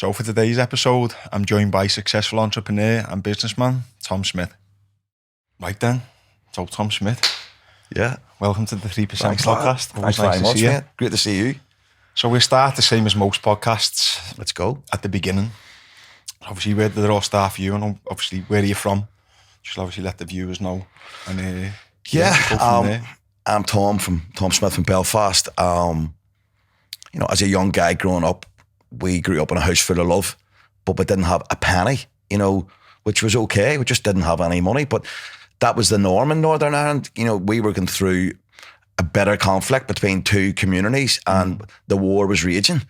So for today's episode, I'm joined by successful entrepreneur and businessman, Tom Smyth. Right then, so Tom Smyth. Yeah. Welcome to the 3% Podcast. Thanks very much, mate. Great to see you. So we'll start the same as most podcasts. Let's go. At the beginning. Obviously, where did it all start for you? And obviously, where are you from? Just obviously let the viewers know. And I'm Tom Smyth from Belfast. As a young guy growing up, we grew up in a house full of love, but we didn't have a penny, which was okay. We just didn't have any money, but that was the norm in Northern Ireland. We were going through a bitter conflict between two communities and the war was raging.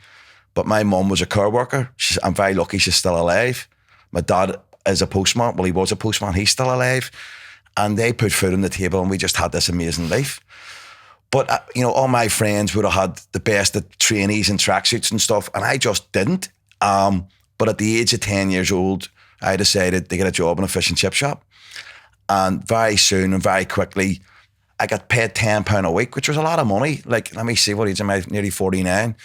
But my mum was a care worker. I'm very lucky she's still alive. My dad is a postman. Well, he was a postman. He's still alive. And they put food on the table and we just had this amazing life. But, all my friends would have had the best of trainees and tracksuits and stuff, and I just didn't. But at the age of 10 years old, I decided to get a job in a fish and chip shop. And very soon and very quickly, I got paid £10 a week, which was a lot of money. Like, let me see, what age am I? Nearly 49.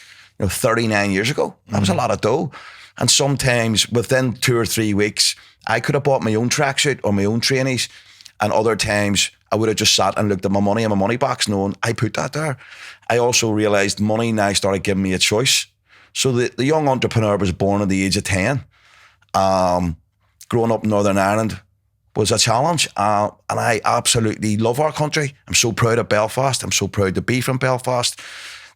39 years ago. That was a lot of dough. And sometimes within 2 or 3 weeks, I could have bought my own tracksuit or my own trainees. And other times, I would have just sat and looked at my money in my money box knowing I put that there. I also realised money now started giving me a choice. So the young entrepreneur was born at the age of 10. Growing up in Northern Ireland was a challenge. And I absolutely love our country. I'm so proud of Belfast. I'm so proud to be from Belfast.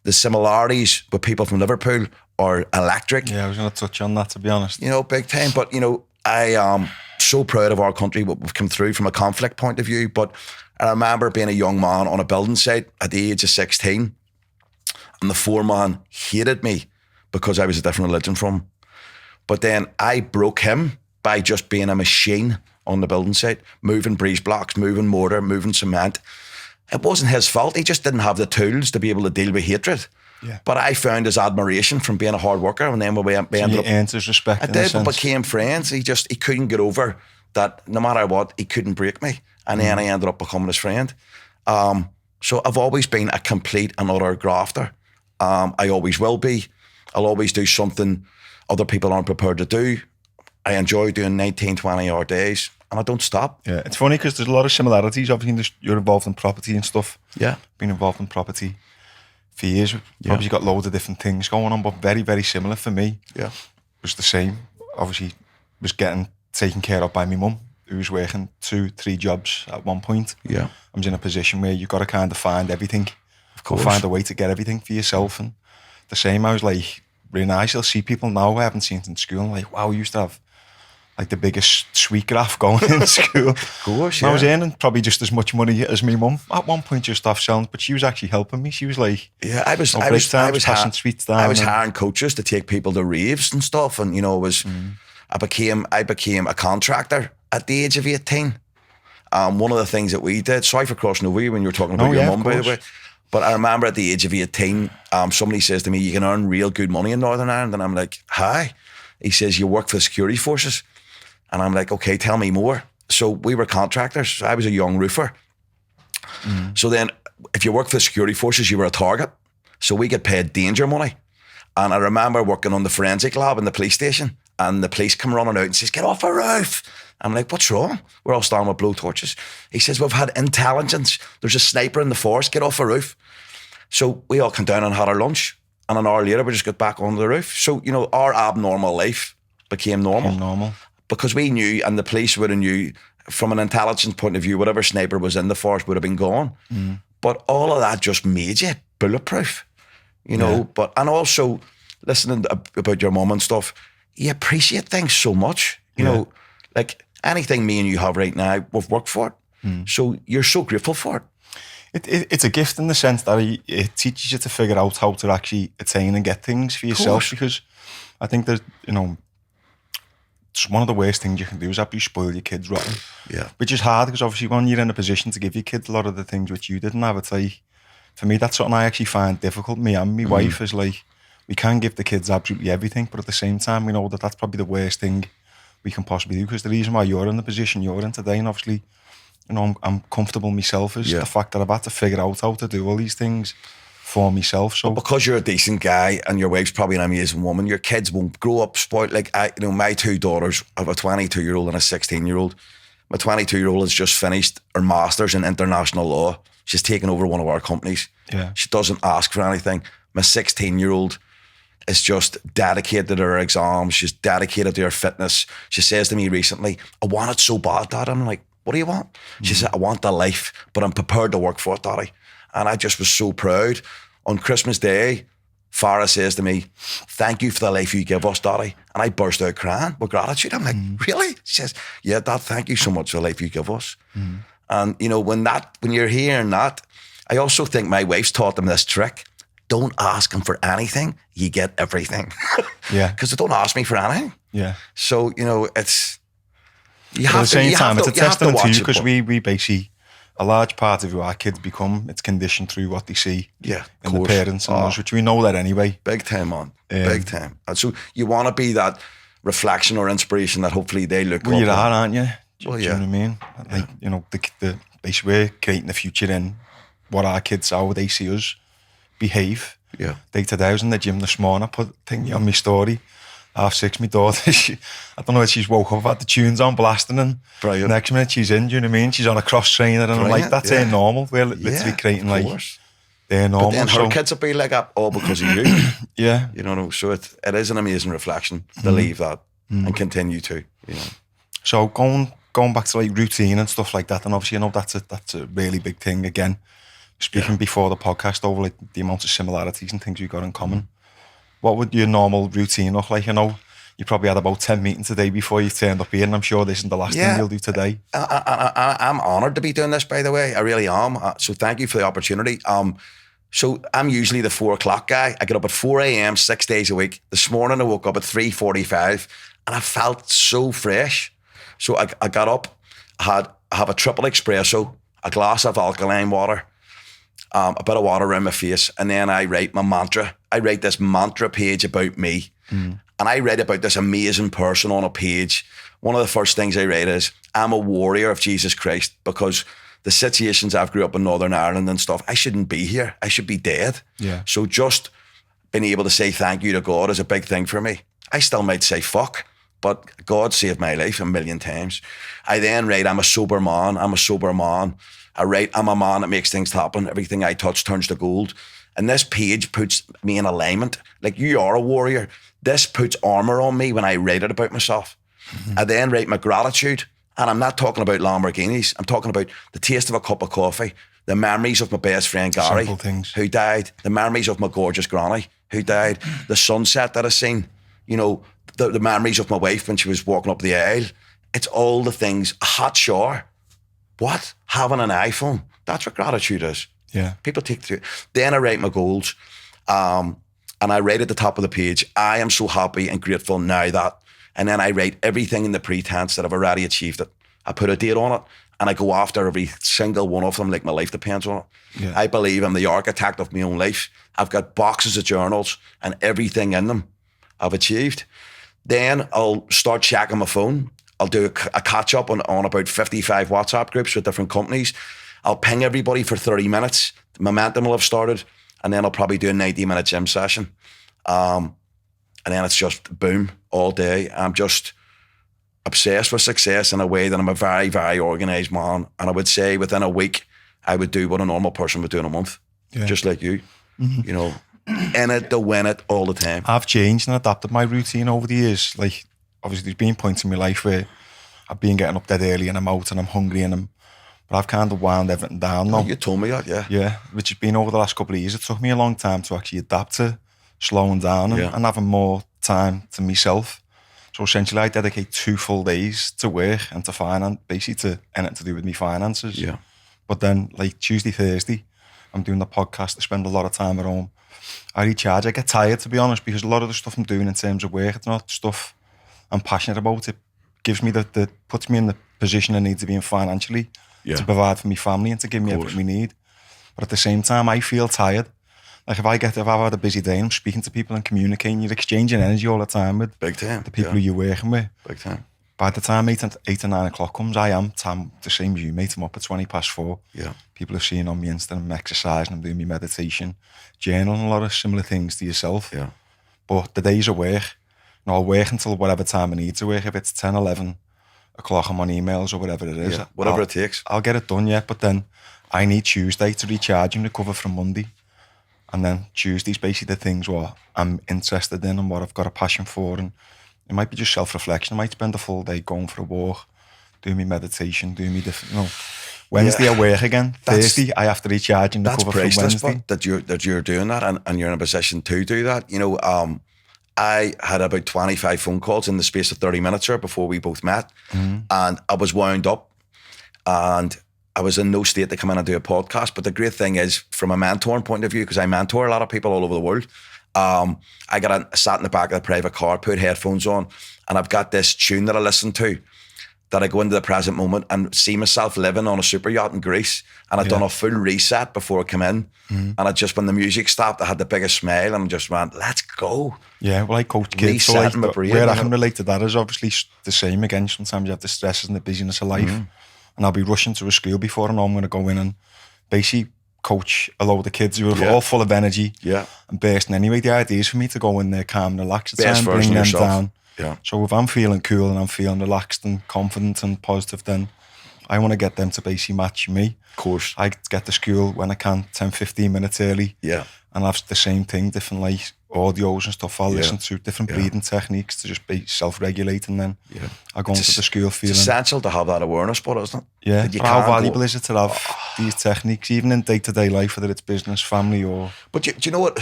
The similarities with people from Liverpool are electric. Yeah, I was going to touch on that, to be honest. Big time. But, I am so proud of our country, what we've come through from a conflict point of view. But I remember being a young man on a building site at the age of 16, and the foreman hated me because I was a different religion from him. But then I broke him by just being a machine on the building site, moving breeze blocks, moving mortar, moving cement. It wasn't his fault. He just didn't have the tools to be able to deal with hatred. Yeah. But I found his admiration from being a hard worker, and then we ended up. Earned his respect. I did, but became friends. He couldn't get over that. No matter what, he couldn't break me, and then I ended up becoming his friend. So I've always been a complete and utter grafter. I always will be. I'll always do something other people aren't prepared to do. I enjoy doing 19, 20-hour days, and I don't stop. Yeah, it's funny because there's a lot of similarities. Obviously, you're involved in property and stuff. Yeah, been involved in property for years. Obviously got loads of different things going on, but very, very similar for me. Yeah, it was the same. Obviously, was getting taken care of by my mum, who was working 2-3 jobs at one point. Yeah, I was in a position where you've got to kind of find everything. Of course, find a way to get everything for yourself. And the same, I was like, really nice. I'll see people now I haven't seen in school. I'm like, wow, we used to have like the biggest sweet graph going in school. Of course, yeah. I was earning probably just as much money as my mum at one point, just off selling, but she was actually helping me. She was like, yeah, I was passing sweets down. I was hiring coaches to take people to raves and stuff, and I became a contractor at the age of 18. One of the things that we did, sorry for crossing over you when you were talking about your mum, by the way, but I remember at the age of 18, somebody says to me, you can earn real good money in Northern Ireland, and I'm like, hi. He says, you work for the security forces. And I'm like, okay, tell me more. So we were contractors. I was a young roofer. So then if you work for the security forces, you were a target. So we get paid danger money. And I remember working on the forensic lab in the police station, and the police come running out and says, get off a roof. I'm like, what's wrong? We're all standing with blowtorches. He says, we've had intelligence. There's a sniper in the forest. Get off a roof. So we all came down and had our lunch. And an hour later, we just got back on the roof. So, our abnormal life became normal. Because we knew, and the police would have knew, from an intelligence point of view, whatever sniper was in the forest would have been gone. But all of that just made you bulletproof, But, and also, listening about your mum and stuff, you appreciate things so much. Like anything me and you have right now, we've worked for it. So you're so grateful for it. It's a gift in the sense that it teaches you to figure out how to actually attain and get things for yourself, because I think that, it's one of the worst things you can do is actually spoil your kids rotten. Yeah. Which is hard, because obviously when you're in a position to give your kids a lot of the things which you didn't have, it's like, for me, that's something I actually find difficult. Me and my wife is like, we can give the kids absolutely everything, but at the same time, we know that that's probably the worst thing we can possibly do, because the reason why you're in the position you're in today, and obviously, I'm comfortable myself, is the fact that I've had to figure out how to do all these things for myself. So because you're a decent guy and your wife's probably an amazing woman, your kids won't grow up spoiled. Like my two daughters, I have a 22-year-old and a 16-year-old. My 22-year-old has just finished her master's in international law. She's taken over one of our companies. Yeah. She doesn't ask for anything. My 16-year-old is just dedicated to her exams. She's dedicated to her fitness. She says to me recently, I want it so bad, Dad. I'm like, what do you want? She said, I want the life, but I'm prepared to work for it, Daddy. And I just was so proud. On Christmas Day, Farah says to me, thank you for the life you give us, Daddy. And I burst out crying with gratitude. I'm like, really? She says, yeah, Dad, thank you so much for the life you give us. And, you know, when you're hearing that, I also think my wife's taught them this trick. Don't ask them for anything, you get everything. Yeah. Because they don't ask me for anything. Yeah. So, you know, it's... At the same time, it's a testament to you, because we basically... A large part of who our kids become, it's conditioned through what they see in the parents and us, which we know that anyway. Big time, man. Big time. And so you want to be that reflection or inspiration that hopefully they look well, up. You are, aren't you? Well, Do you know what I mean? Like, you know, basically we're creating the future in what our kids, how they see us behave. Yeah. Day to day, I was in the gym this morning, I put a thing on my story. 6:30, my daughter, I don't know if she's woke up, had the tunes on blasting, and Brilliant. Next minute she's in, do you know what I mean? She's on a cross trainer, and I'm like, that's ain't normal. We're literally creating like they're normal. But then her kids will be like that all because of you. Yeah. You know, so it is an amazing reflection to leave that and continue to, you know. So going back to like routine and stuff like that, and obviously, you know, that's a really big thing. Again, speaking before the podcast over like the amount of similarities and things we've got in common. What would your normal routine look like? I know you probably had about 10 meetings a day before you turned up here, and I'm sure this isn't the last thing you'll do today. I'm honoured to be doing this, by the way. I really am. So thank you for the opportunity. So I'm usually the 4 o'clock guy. I get up at 4 a.m. 6 days a week. This morning I woke up at 3:45 and I felt so fresh. So I got up, I have a triple espresso, a glass of alkaline water, a bit of water around my face, and then I write my mantra. I write this mantra page about me, and I write about this amazing person on a page. One of the first things I write is, I'm a warrior of Jesus Christ, because the situations I've grew up in Northern Ireland and stuff, I shouldn't be here. I should be dead. Yeah. So just being able to say thank you to God is a big thing for me. I still might say fuck, but God saved my life a million times. I then write, I'm a sober man. I'm a sober man. I write, I'm a man that makes things happen. Everything I touch turns to gold. And this page puts me in alignment. Like, you are a warrior. This puts armor on me when I write it about myself. I then write my gratitude. And I'm not talking about Lamborghinis. I'm talking about the taste of a cup of coffee, the memories of my best friend Gary, who died, the memories of my gorgeous granny, who died, the sunset that I seen, you know, the memories of my wife when she was walking up the aisle. It's all the things. A hot shower. What? Having an iPhone. That's what gratitude is. Yeah. People take to it. Then I write my goals. And I write at the top of the page, I am so happy and grateful now that. And then I write everything in the pretense that I've already achieved it. I put a date on it, and I go after every single one of them like my life depends on it. Yeah. I believe I'm the architect of my own life. I've got boxes of journals, and everything in them I've achieved. Then I'll start checking my phone. I'll do a catch up on about 55 WhatsApp groups with different companies. I'll ping everybody for 30 minutes. The momentum will have started, and then I'll probably do a 90-minute gym session. And then it's just boom all day. I'm just obsessed with success in a way that I'm a very, very organised man. And I would say within a week, I would do what a normal person would do in a month. Yeah. Just like you. You know, in it to win it all the time. I've changed and adapted my routine over the years. Like, obviously there's been points in my life where I've been getting up dead early and I'm out and I'm hungry but I've kind of wound everything down now. You told me that, yeah. Yeah, which has been over the last couple of years. It took me a long time to actually adapt to slowing down and having more time to myself. So essentially I dedicate 2 full days to work and to finance, basically to anything to do with my finances. Yeah. But then like Tuesday, Thursday, I'm doing the podcast. I spend a lot of time at home. I recharge. I get tired, to be honest, because a lot of the stuff I'm doing in terms of work, it's not stuff I'm passionate about. It gives me puts me in the position I need to be in financially to provide for my family and to give me everything we need. But at the same time, I feel tired. Like if I've had a busy day and I'm speaking to people and communicating, you're exchanging energy all the time with Big time. the people who you're working with. Big time. by the time 8 or 9 o'clock comes, I'm the same as you, mate. I'm up at 4:20. Yeah. People are seeing on me Insta, I'm exercising, I'm doing my meditation, journaling, a lot of similar things to yourself. Yeah. But the days of work, I'll work until whatever time I need to work. If it's 10, 11 o'clock, I'm on emails or whatever it is. Yeah. Whatever it takes. I'll get it done, yeah. But then I need Tuesday to recharge and recover from Monday. And then Tuesday's basically the things what I'm interested in and what I've got a passion for. And it might be just self-reflection. I might spend a full day going for a walk, doing my meditation, doing me Wednesday I work again. Thursday I have to recharge and recover from Wednesday. That you're doing that and you're in a position to do that. I had about 25 phone calls in the space of 30 minutes here before we both met, and I was wound up and I was in no state to come in and do a podcast. But the great thing is, from a mentoring point of view, because I mentor a lot of people all over the world, I sat in the back of the private car, put headphones on, and I've got this tune that I listen to, that I go into the present moment and see myself living on a super yacht in Greece. And I'd done a full reset before I came in. And when the music stopped, I had the biggest smile and just went, let's go. Yeah, well, I coach kids, so where I can relate to that is obviously the same again. Sometimes you have the stresses and the busyness of life. And I'll be rushing to a school before I know I'm going to go in and basically coach a load of kids who are all full of energy and bursting anyway. The idea is for me to go in there calm and relaxed and bring them down. Yeah. So if I'm feeling cool and I'm feeling relaxed and confident and positive, then I want to get them to basically match me. Of course. I get to school when I can, 10, 15 minutes early. Yeah. And have the same thing, different like audios and stuff. I'll listen to different breathing techniques to just be self-regulating. Then I go into the school feeling. It's essential to have that awareness, but isn't it? Yeah. But how valuable is it to have these techniques, even in day-to-day life, whether it's business, family, or? But do you know what?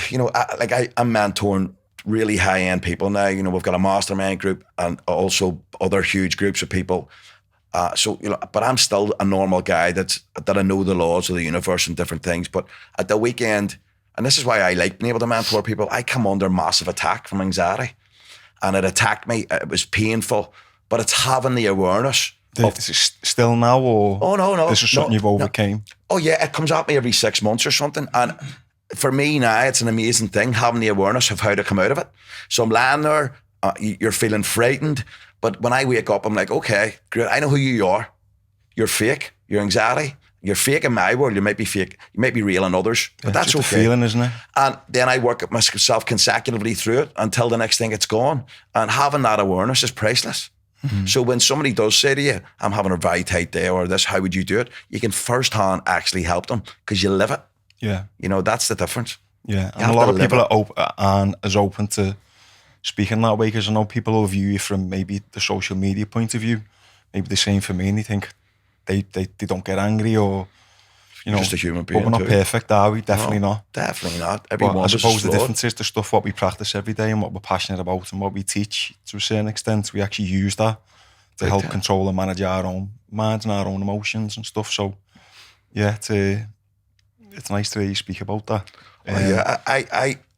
I'm mentoring really high-end people now. We've got a mastermind group and also other huge groups of people. But I'm still a normal guy that I know the laws of the universe and different things. But at the weekend, and this is why I like being able to mentor people, I come under massive attack from anxiety, and it attacked me. It was painful, but it's having the awareness. This is still now, or no, this is something you've overcame? No. Oh yeah, it comes at me every 6 months or something, and for me now, it's an amazing thing having the awareness of how to come out of it. So I'm lying there, you're feeling frightened, but when I wake up, I'm like, okay, great, I know who you are. You're fake, your anxiety. You're fake in my world, you might be fake, you might be real in others, but that's okay. It's a feeling, isn't it? And then I work at myself consecutively through it until the next thing it's gone. And having that awareness is priceless. So when somebody does say to you, I'm having a very tight day or this, how would you do it? You can firsthand actually help them because you live it. Yeah. That's the difference. Yeah. And a lot of people are as open to speaking that way, because I know people will view you from maybe the social media point of view, maybe the same for me, and they think they don't get angry, or just a human being. But we're not perfect, are we? Definitely not. Definitely not. I suppose the difference is the stuff what we practice every day and what we're passionate about and what we teach, to a certain extent, we actually use that to help control and manage our own minds and our own emotions and stuff. So yeah, it's nice to hear you speak about that.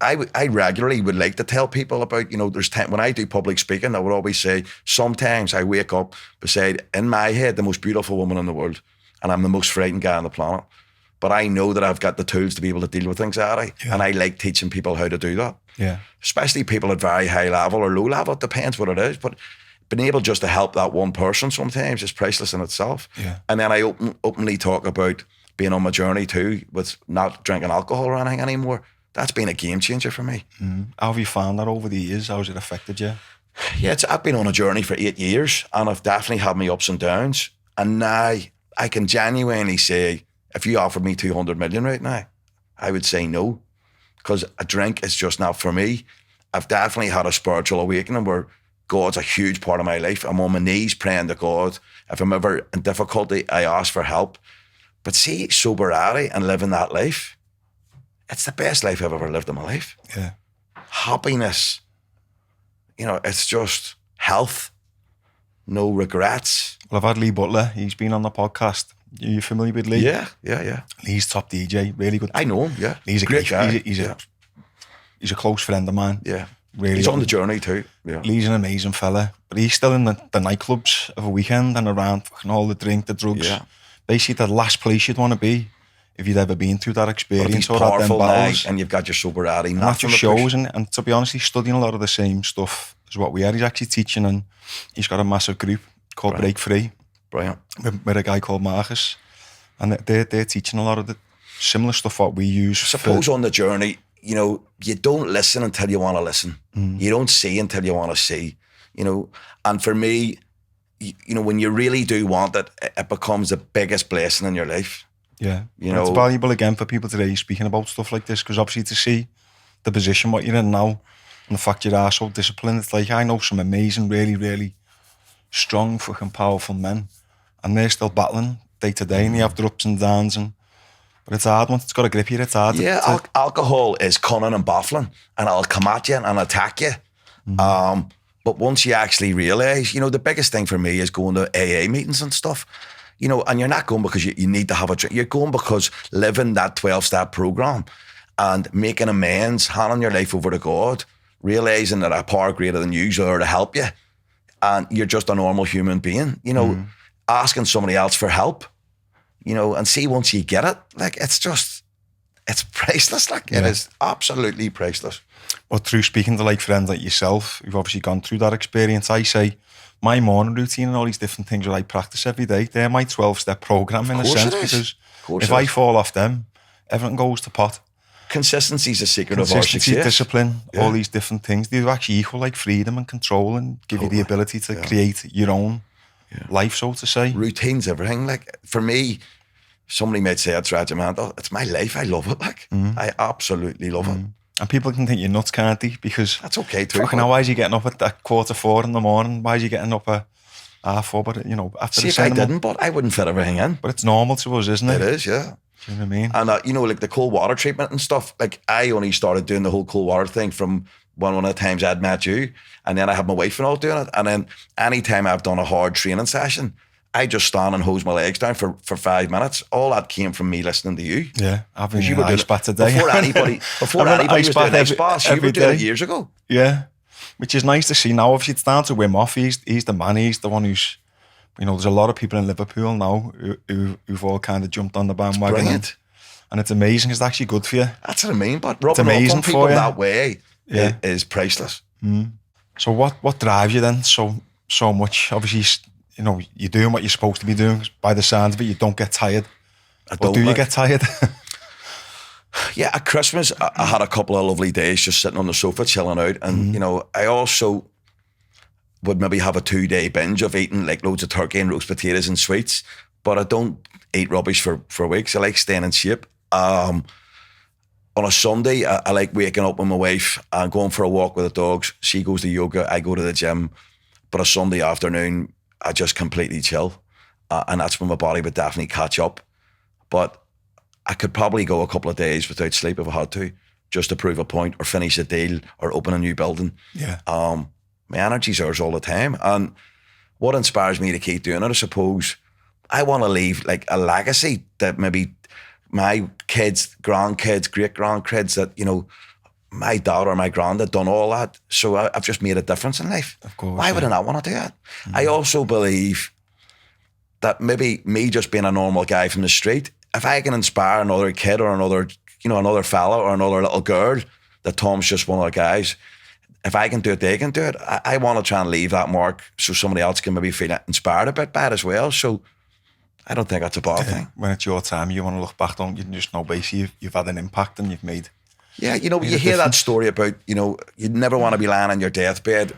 I regularly would like to tell people about, there's when I do public speaking, I would always say, sometimes I wake up beside, in my head, the most beautiful woman in the world, and I'm the most frightened guy on the planet. But I know that I've got the tools to be able to deal with anxiety, and I like teaching people how to do that. Yeah. Especially people at very high level or low level, it depends what it is, but being able just to help that one person sometimes is priceless in itself. Yeah. And then I openly talk about being on my journey too, with not drinking alcohol or anything anymore. That's been a game changer for me. How have you found that over the years? How has it affected you? Yeah, I've been on a journey for 8 years, and I've definitely had my ups and downs. And now I can genuinely say, if you offered me 200 million right now, I would say no, because a drink is just not for me. I've definitely had a spiritual awakening where God's a huge part of my life. I'm on my knees praying to God. If I'm ever in difficulty, I ask for help. But see, sobriety and living that life, it's the best life I've ever lived in my life. Yeah. Happiness, it's just health, no regrets. Well, I've had Lee Butler. He's been on the podcast. Are you familiar with Lee? Yeah. Lee's top DJ, really good. I know him, yeah. Lee's a great guy. He's a close friend of mine. Yeah. Really. He's on the journey too. Yeah. Lee's an amazing fella. But he's still in the nightclubs of a weekend and around fucking all the drink, the drugs. Yeah. Basically the last place you'd want to be if you'd ever been through that experience or had them battles. And you've got your sobriety. And that just shows, and to be honest, he's studying a lot of the same stuff as what we are. He's actually teaching, and he's got a massive group called Break Free. Brilliant. With a guy called Marcus. And they're teaching a lot of the similar stuff what we use. I suppose on the journey, you know, you don't listen until you want to listen. You don't see until you want to see, you know. And for me, you know, when you really do want it, it becomes the biggest blessing in your life. Yeah. You know, it's valuable again for people today speaking about stuff like this, because obviously to see the position what you're in now and the fact you are so disciplined, it's like I know some amazing, really, really strong, fucking powerful men, and they're still battling day to day, and they have their ups and downs, but it's hard once it's got a grip here. It's hard. Yeah, alcohol is cunning and baffling, and it'll come at you and attack you. But once you actually realise, you know, the biggest thing for me is going to AA meetings and stuff, you know, and you're not going because you need to have a drink. You're going because living that 12-step program and making amends, handing your life over to God, realising that a power greater than you is there to help you, and you're just a normal human being, you know, asking somebody else for help, you know, and see once you get it, like, it's priceless. Like, it is absolutely priceless. But through speaking to like friends like yourself, who've obviously gone through that experience, I say my morning routine and all these different things that I practice every day, they're my 12-step program in a sense, because if I fall off them, everything goes to pot. Consistency is the secret of our success. Discipline, all these different things, they actually equal like freedom and control and give you the ability to create your own life, so to say. Routine's everything. Like, for me, somebody might say it's regimental. It's my life. I love it. Like, I absolutely love it. And people can think you're nuts, can't they? Because that's okay too. Fucking hell, why is you getting up at 3:45 in the morning? Why is you getting up at 4:30? But you know, after if I didn't, but I wouldn't fit everything in. But it's normal to us, isn't it? It is, yeah. Do you know what I mean? And you know, like the cold water treatment and stuff. Like, I only started doing the whole cold water thing from one of the times I'd met you, and then I had my wife and all doing it. And then any time I've done a hard training session, I just stand and hose my legs down for 5 minutes. All that came from me listening to you. Yeah, having an ice bath today. Before anybody was doing ice baths, you were doing it years ago. Yeah, which is nice to see now. Obviously, it's down to Wim Hof. He's the man. He's the one who's, you know, there's a lot of people in Liverpool now who've all kind of jumped on the bandwagon. And it's amazing. It's actually good for you. That's what I mean. But rubbing off on people that way is priceless. So what drives you then so much? Obviously, you know, you're doing what you're supposed to be doing. By the sounds of it, you don't get tired. You get tired? Yeah, at Christmas, I had a couple of lovely days just sitting on the sofa, chilling out. And, you know, I also would maybe have a 2-day binge of eating like loads of turkey and roast potatoes and sweets. But I don't eat rubbish for weeks. I like staying in shape. On a Sunday, I like waking up with my wife and going for a walk with the dogs. She goes to yoga, I go to the gym. But a Sunday afternoon, I just completely chill. And that's when my body would definitely catch up. But I could probably go a couple of days without sleep if I had to, just to prove a point or finish a deal or open a new building. Yeah. My energy's yours all the time. And what inspires me to keep doing it, I suppose, I want to leave like a legacy that maybe my kids, grandkids, great-grandkids, that, you know, my dad or my granddad done all that. So I've just made a difference in life. Of course. Why would I not want to do that? I also believe that maybe me just being a normal guy from the street, if I can inspire another kid or another fella or another little girl, that Tom's just one of the guys, if I can do it, they can do it. I want to try and leave that mark so somebody else can maybe feel inspired a bit by it as well. So I don't think that's a bad thing. When it's your time, you want to look back, don't you? And just know basically you've had an impact and you've made. Yeah, you know, you hear that story about, you know, you'd never want to be lying on your deathbed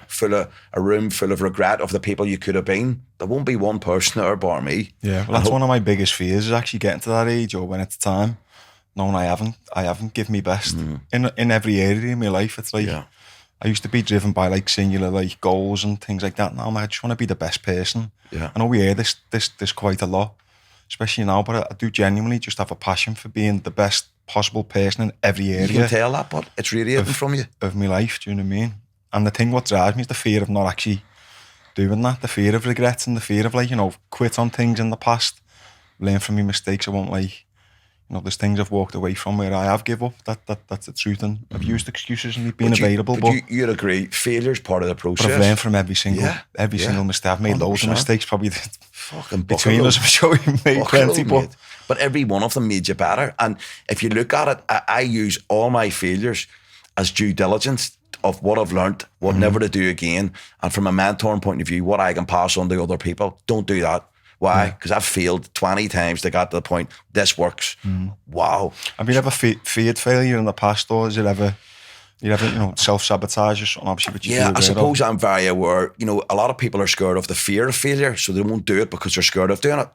a room full of regret of the people you could have been. There won't be one person there bar me. Yeah, well, that's one of my biggest fears, is actually getting to that age or when it's time, knowing I haven't given me best in every area of my life. It's like, I used to be driven by like singular like goals and things like that. Now I just want to be the best person. Yeah. I know we hear this quite a lot, especially now, but I do genuinely just have a passion for being the best possible person in every area. You can tell that, but it's radiating from you. Of my life, do you know what I mean? And the thing what drives me is the fear of not actually doing that, the fear of regrets and the fear of like, you know, quit on things in the past, learn from my mistakes. I won't like, you know, there's things I've walked away from where I have give up. That's the truth, and I've used excuses and been available. But you'd agree, failure's part of the process. But I've learned from every single mistake. I've made 100%. Loads of mistakes, probably between us. I'm sure we made plenty, but every one of them made you better. And if you look at it, I use all my failures as due diligence of what I've learned, what never to do again, and from a mentoring point of view, what I can pass on to other people. Don't do that. Why? Because I've failed 20 times to get to the point, this works. Wow. Have you ever feared failure in the past, or is it ever, self-sabotage or something, obviously, but I suppose I'm very aware. A lot of people are scared of the fear of failure, so they won't do it because they're scared of doing it.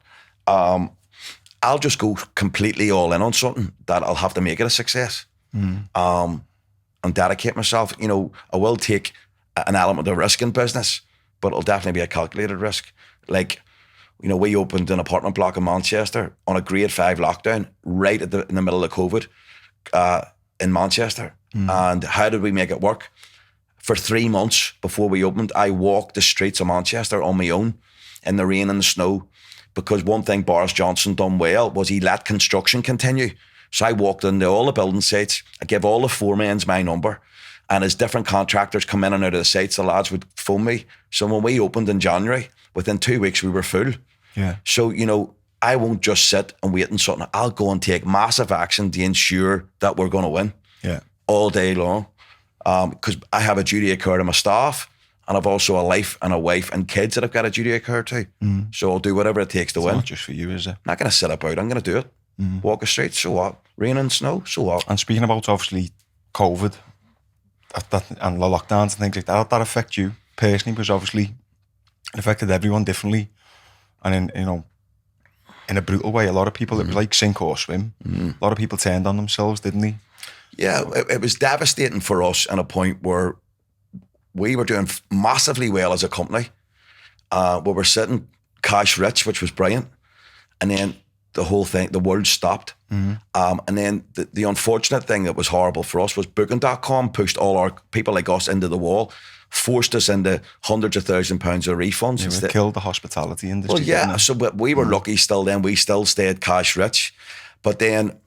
I'll just go completely all in on something that I'll have to make it a success. And dedicate myself. I will take an element of risk in business, but it'll definitely be a calculated risk. Like, we opened an apartment block in Manchester on a grade 5 lockdown, right in the middle of COVID, in Manchester. And how did we make it work? For 3 months before we opened, I walked the streets of Manchester on my own in the rain and the snow, because one thing Boris Johnson done well was he let construction continue. So I walked into all the building sites, I gave all the foremans my number, and as different contractors come in and out of the sites, the lads would phone me. So when we opened in January, within 2 weeks we were full. Yeah. So, I won't just sit and wait on something. I'll go and take massive action to ensure that we're going to win. Yeah. All day long. Because I have a duty of care to my staff, and I've also a life and a wife and kids that I've got a duty of care to. So I'll do whatever it takes to win. Not just for you, is it? I'm not going to sit about, I'm going to do it. Walk the streets, so what? Rain and snow, so what? And speaking about, obviously, COVID and the lockdowns and things like that, that affect you personally? Because obviously it affected everyone differently. And in a brutal way, a lot of people, it was like sink or swim. A lot of people turned on themselves, didn't they? Yeah, it was devastating for us at a point where we were doing massively well as a company. We were sitting cash rich, which was brilliant. And then the whole thing, the world stopped. And then the unfortunate thing that was horrible for us was Booking.com pushed all our people like us into the wall, forced us into hundreds of £1,000s of refunds. It killed the hospitality industry. Well, yeah, so we were lucky still then. We still stayed cash rich. But then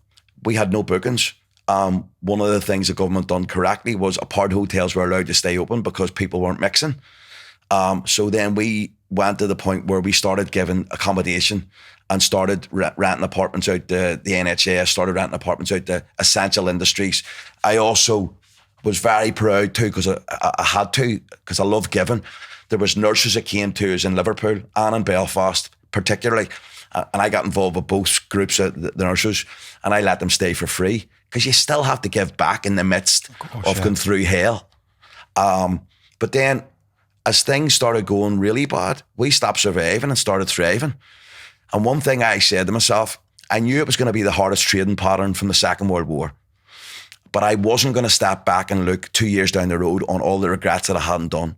we had no bookings. One of the things the government done correctly was apart hotels were allowed to stay open because people weren't mixing. So then we went to the point where we started giving accommodation and started renting apartments out to the NHS, started renting apartments out to essential industries. I also was very proud too, because I had to, because I love giving. There was nurses that came to us in Liverpool and in Belfast particularly, and I got involved with both groups of the nurses, and I let them stay for free, because you still have to give back in the midst of going through hell. But then as things started going really bad, we stopped surviving and started thriving. And one thing I said to myself, I knew it was going to be the hardest trading pattern from the Second World War, but I wasn't going to step back and look 2 years down the road on all the regrets that I hadn't done.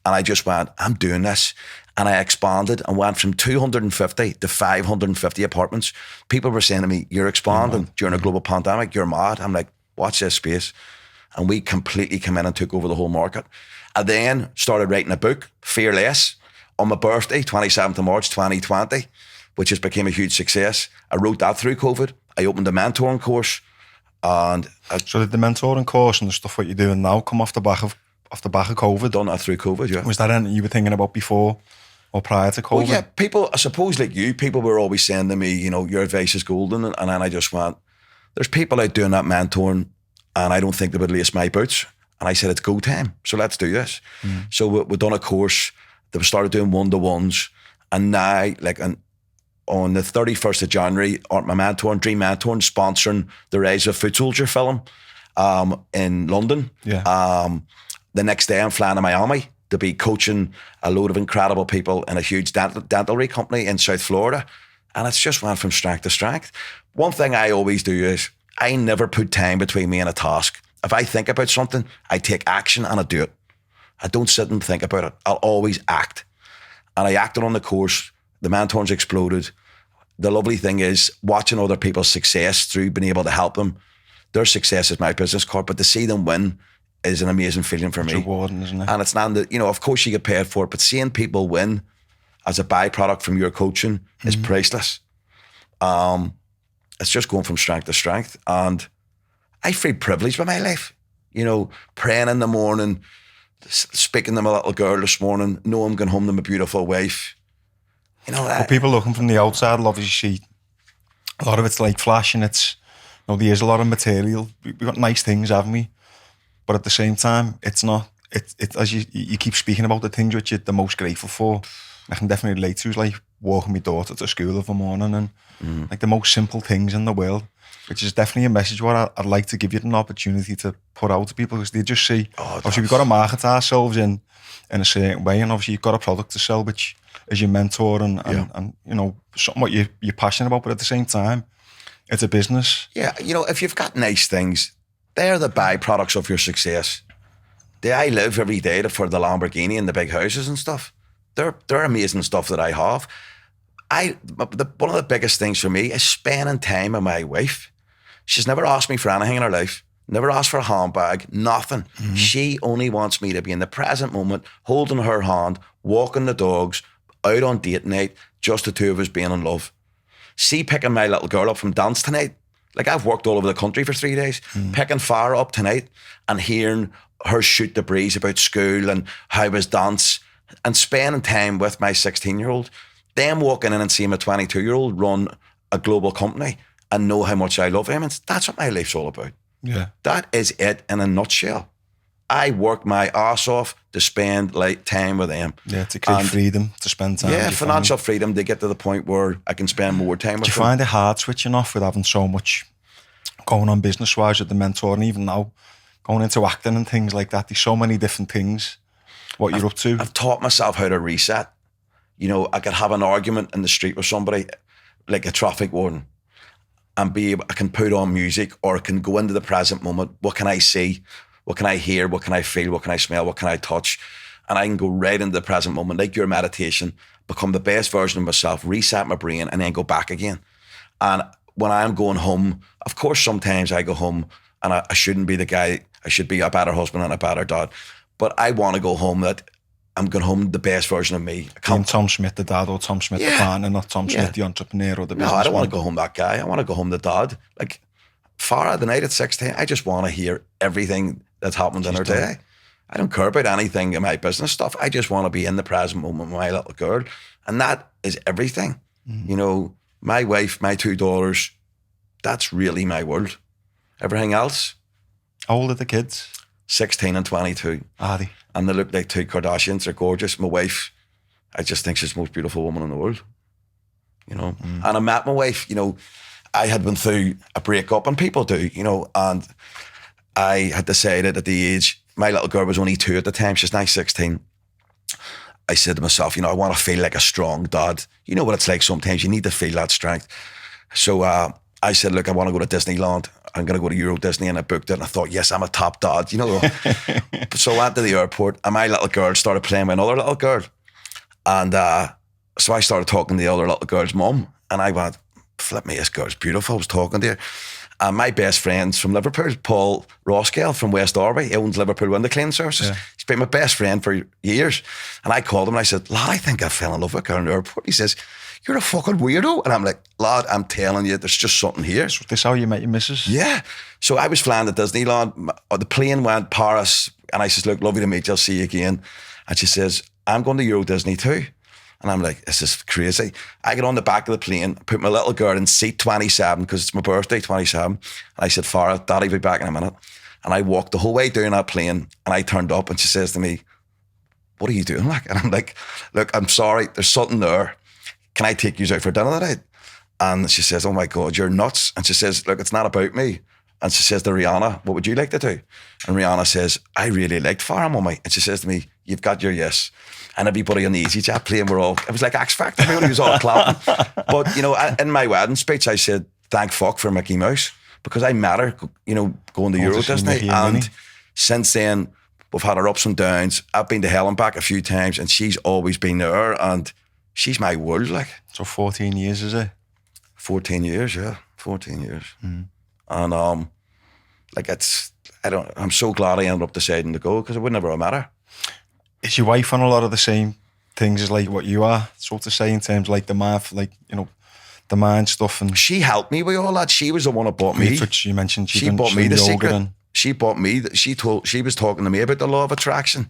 And I just went, I'm doing this. And I expanded and went from 250 to 550 apartments. People were saying to me, you're expanding during a global pandemic, you're mad. I'm like, watch this space. And we completely came in and took over the whole market. I then started writing a book, Fearless, on my birthday, 27th of March 2020, which has become a huge success. I wrote that through COVID. I opened a mentoring course. So did the mentoring course and the stuff what you're doing now come off the back of COVID? Done that through COVID, yeah. Was that anything you were thinking about before or prior to COVID? Well, yeah, people, I suppose like you, people were always saying to me, your advice is golden. And then I just went, there's people out doing that mentoring and I don't think they would lace my boots. And I said, it's go time. So let's do this. So we've done a course that we started doing one-to-ones. And now, on the 31st of January, my mentor, Dream Mentoring, sponsoring the Rise of Foot Soldier film in London. Yeah. The next day, I'm flying to Miami to be coaching a load of incredible people in a huge dentalry company in South Florida. And it's just went from strength to strength. One thing I always do is I never put time between me and a task. If I think about something, I take action and I do it. I don't sit and think about it. I'll always act. And I acted on the course. The mentors exploded. The lovely thing is watching other people's success through being able to help them. Their success is my business card, but to see them win is an amazing feeling for me. It's rewarding, isn't it? And it's not that, of course you get paid for it, but seeing people win as a byproduct from your coaching is priceless. It's just going from strength to strength. And I feel privileged with my life. Praying in the morning, speaking to my little girl this morning, know I'm going home to my beautiful wife. But people looking from the outside will obviously see a lot of it's like flash, and it's, there is a lot of material. We've got nice things, haven't we? but at the same time, it's not. It's as you keep speaking about the things which you're the most grateful for. I can definitely relate to is like walking my daughter to school of a morning and like the most simple things in the world, which is definitely a message what I'd like to give you an opportunity to put out to people, because they just see, obviously we've got to market ourselves in a certain way, and obviously you've got a product to sell which is your mentor and you know, something what you're passionate about, but at the same time, it's a business. Yeah, you know, if you've got nice things, they're the byproducts of your success. I live every day for the Lamborghini and the big houses and stuff. They're amazing stuff that I have. One of the biggest things for me is spending time with my wife. She's never asked me for anything in her life, never asked for a handbag, nothing. She only wants me to be in the present moment, holding her hand, walking the dogs, out on date night, just the two of us being in love. See, picking my little girl up from dance tonight. Like, I've worked all over the country for 3 days, picking Farah up tonight and hearing her shoot the breeze about school and how was dance, and spending time with my 16-year-old. Them walking in and seeing a 22-year-old run a global company and know how much I love him. And that's what my life's all about. Yeah. That is it in a nutshell. I work my ass off to spend like time with them. Yeah, to create freedom, to spend time with your financial family. freedom to get to the point where I can spend more time with them. Do you find it hard switching off with having so much going on business-wise with the mentor, and even now going into acting and things like that? There's so many different things. What you're up to? I've taught myself how to reset. You know, I could have an argument in the street with somebody, like a traffic warden, and I can put on music, or I can go into the present moment. What can I see? What can I hear? What can I feel? What can I smell? What can I touch? And I can go right into the present moment, like your meditation, become the best version of myself, reset my brain, and then go back again. And when I'm going home, of course, sometimes I go home and I shouldn't be the guy. I should be a better husband and a better dad. But I want to go home that I'm going home the best version of me. Being Tom Smyth the dad, or Tom Smyth the partner, not Tom Smyth the entrepreneur or the businessman. No, I don't want to go home that guy. I want to go home the dad. Like Farah, the night at 16, I just want to hear everything that's happened in her day. I don't care about anything in my business stuff. I just want to be in the present moment with my little girl. And that is everything. You know, my wife, my 2 daughters, that's really my world. Everything else. How old are the kids? 16 and 22. Are they? And they look like 2 Kardashians. They're gorgeous. My wife, I just think she's the most beautiful woman in the world. You know? And I met my wife, you know, I had been through a breakup, and people do, you know, and I had decided at the age, my little girl was only 2 at the time, she's now 16. I said to myself, you know, I want to feel like a strong dad. You know what it's like sometimes, you need to feel that strength. So I said, look, I want to go to Disneyland. I'm going to go to Euro Disney, and I booked it, and I thought, yes, I'm a top dad, you know. So I went to the airport, and my little girl started playing with another little girl. And so I started talking to the other little girl's mum, and I went, flip me, this girl's beautiful. I was talking to her. And my best friend's from Liverpool, Paul Roskell from West Derby. He owns Liverpool Window Cleaning Services. Yeah. He's been my best friend for years. And I called him and I said, lad, I think I fell in love with a girl in the airport. He says, you're a fucking weirdo. And I'm like, lad, I'm telling you, there's just something here. So this how you met your missus? Yeah. So I was flying to Disneyland. The plane went Paris. And I says, look, lovely to meet you. I'll see you again. And she says, I'm going to Euro Disney too. And I'm like, this is crazy. I get on the back of the plane, put my little girl in seat 27 because it's my birthday, 27. And I said, Farah, Daddy'll be back in a minute. And I walked the whole way down that plane, and I turned up, and she says to me, what are you doing? Like? And I'm like, look, I'm sorry, there's something there. Can I take you out for dinner tonight? And she says, oh my God, you're nuts. And she says, look, it's not about me. And she says to Rihanna, what would you like to do? And Rihanna says, I really liked Farah, Mummy. And she says to me, you've got your yes. And everybody on the EasyJet plane were all, it was like X Factor, everybody was all clapping. But, you know, in my wedding speech, I said, thank fuck for Mickey Mouse, because I met her, you know, going to Euro Disney. And since then, we've had our ups and downs. I've been to hell and back a few times, and she's always been there, and she's my world, like. So 14 years, is it? 14 years, yeah. 14 years. And, like, I'm so glad I ended up deciding to go, because it would never have mattered. Is your wife on a lot of the same things as like what you are, so to say, in terms of like the math, like, you know, the mind stuff? And she helped me with all that. She was the one that bought me. Which you mentioned. She bought me the secret. She bought me. She was talking to me about the law of attraction.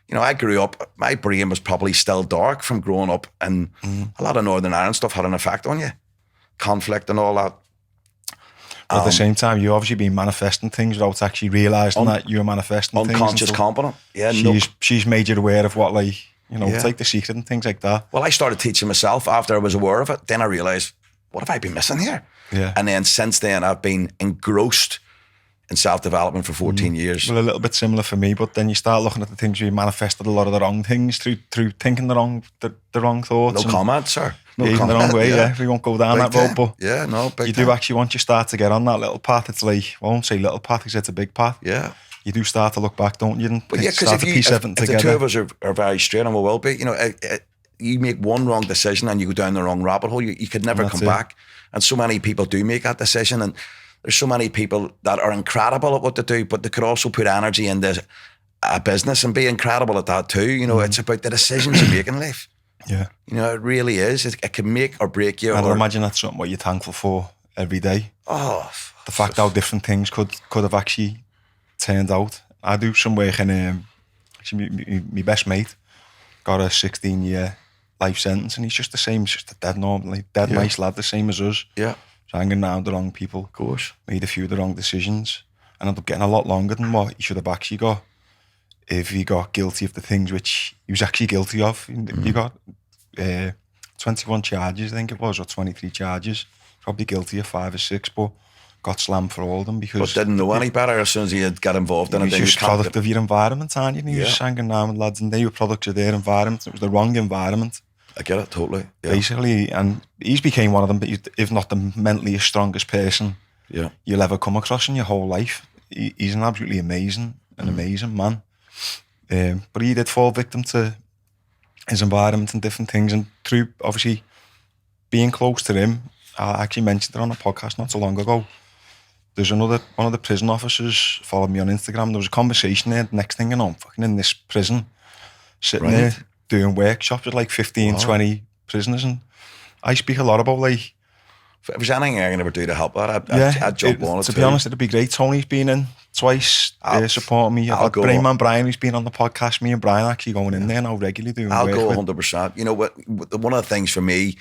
You know, I grew up, my brain was probably still dark from growing up, and a lot of Northern Ireland stuff had an effect on you. Conflict and all that. But at the same time, you obviously been manifesting things without actually realising that you're manifesting unconscious things. competent. Yeah, she's made you aware of what, like, you know, Yeah. it's like The Secret and things like that. Well, I started teaching myself after I was aware of it. Then I realised, what have I been missing here? Yeah. And then since then, I've been engrossed in self-development for 14 years. Well, a little bit similar for me, but then you start looking at the things where you manifested a lot of the wrong things through thinking the wrong thoughts. No comment, sir. No Even comment. the wrong way, yeah. We won't go down Big that road, time. but yeah, no, big you time. do actually, once you start to get on that little path, it's like, well, I won't say little path because it's a big path. Yeah. You do start to look back, don't you? And But yeah, because start if to piece everything the together. two of us are very straight, and we will be, you know, you make one wrong decision and you go down the wrong rabbit hole, you could never come back. And so many people do make that decision, and there's so many people that are incredible at what they do, but they could also put energy into a business and be incredible at that too. You know, it's about the decisions you make in life. Yeah. You know, it really is. It can make or break you. And I imagine that's something what you're thankful for every day. Oh, the fact how different things could have actually turned out. I do some work in, actually my best mate got a 16-year life sentence, and he's just the same. He's just a dead nice lad, the same as us. Yeah. Hanging around the wrong people. Of course. Made a few of the wrong decisions and ended up getting a lot longer than what he should have actually got if he got guilty of the things which he was actually guilty of. He got 21 charges, I think it was, or 23 charges. Probably guilty of 5 or 6, but got slammed for all of them because... But didn't know any better as soon as he had got involved in it. He was just product of your environment, aren't you? And he was hanging around with lads and they were products of their environment. It was the wrong environment. I get it, totally. Yeah. Basically, and he's became one of them, if not the mentally strongest person you'll ever come across in your whole life. He's an absolutely amazing man. But he did fall victim to his environment and different things, and through obviously being close to him, I actually mentioned it on a podcast not so long ago. There's one of the prison officers followed me on Instagram. There was a conversation there. The next thing you know, I'm fucking in this prison, sitting there doing workshops with like 15, 20 prisoners, and I speak a lot about, like, if there's anything I can ever do to help that, I'd jump on it. To be honest, it'd be great. Tony's been in twice, supporting me. I've had Brainman Brian, who's been on the podcast. Me and Brian actually going in there now regularly doing I'll work go with. 100%. You know what? One of the things for me,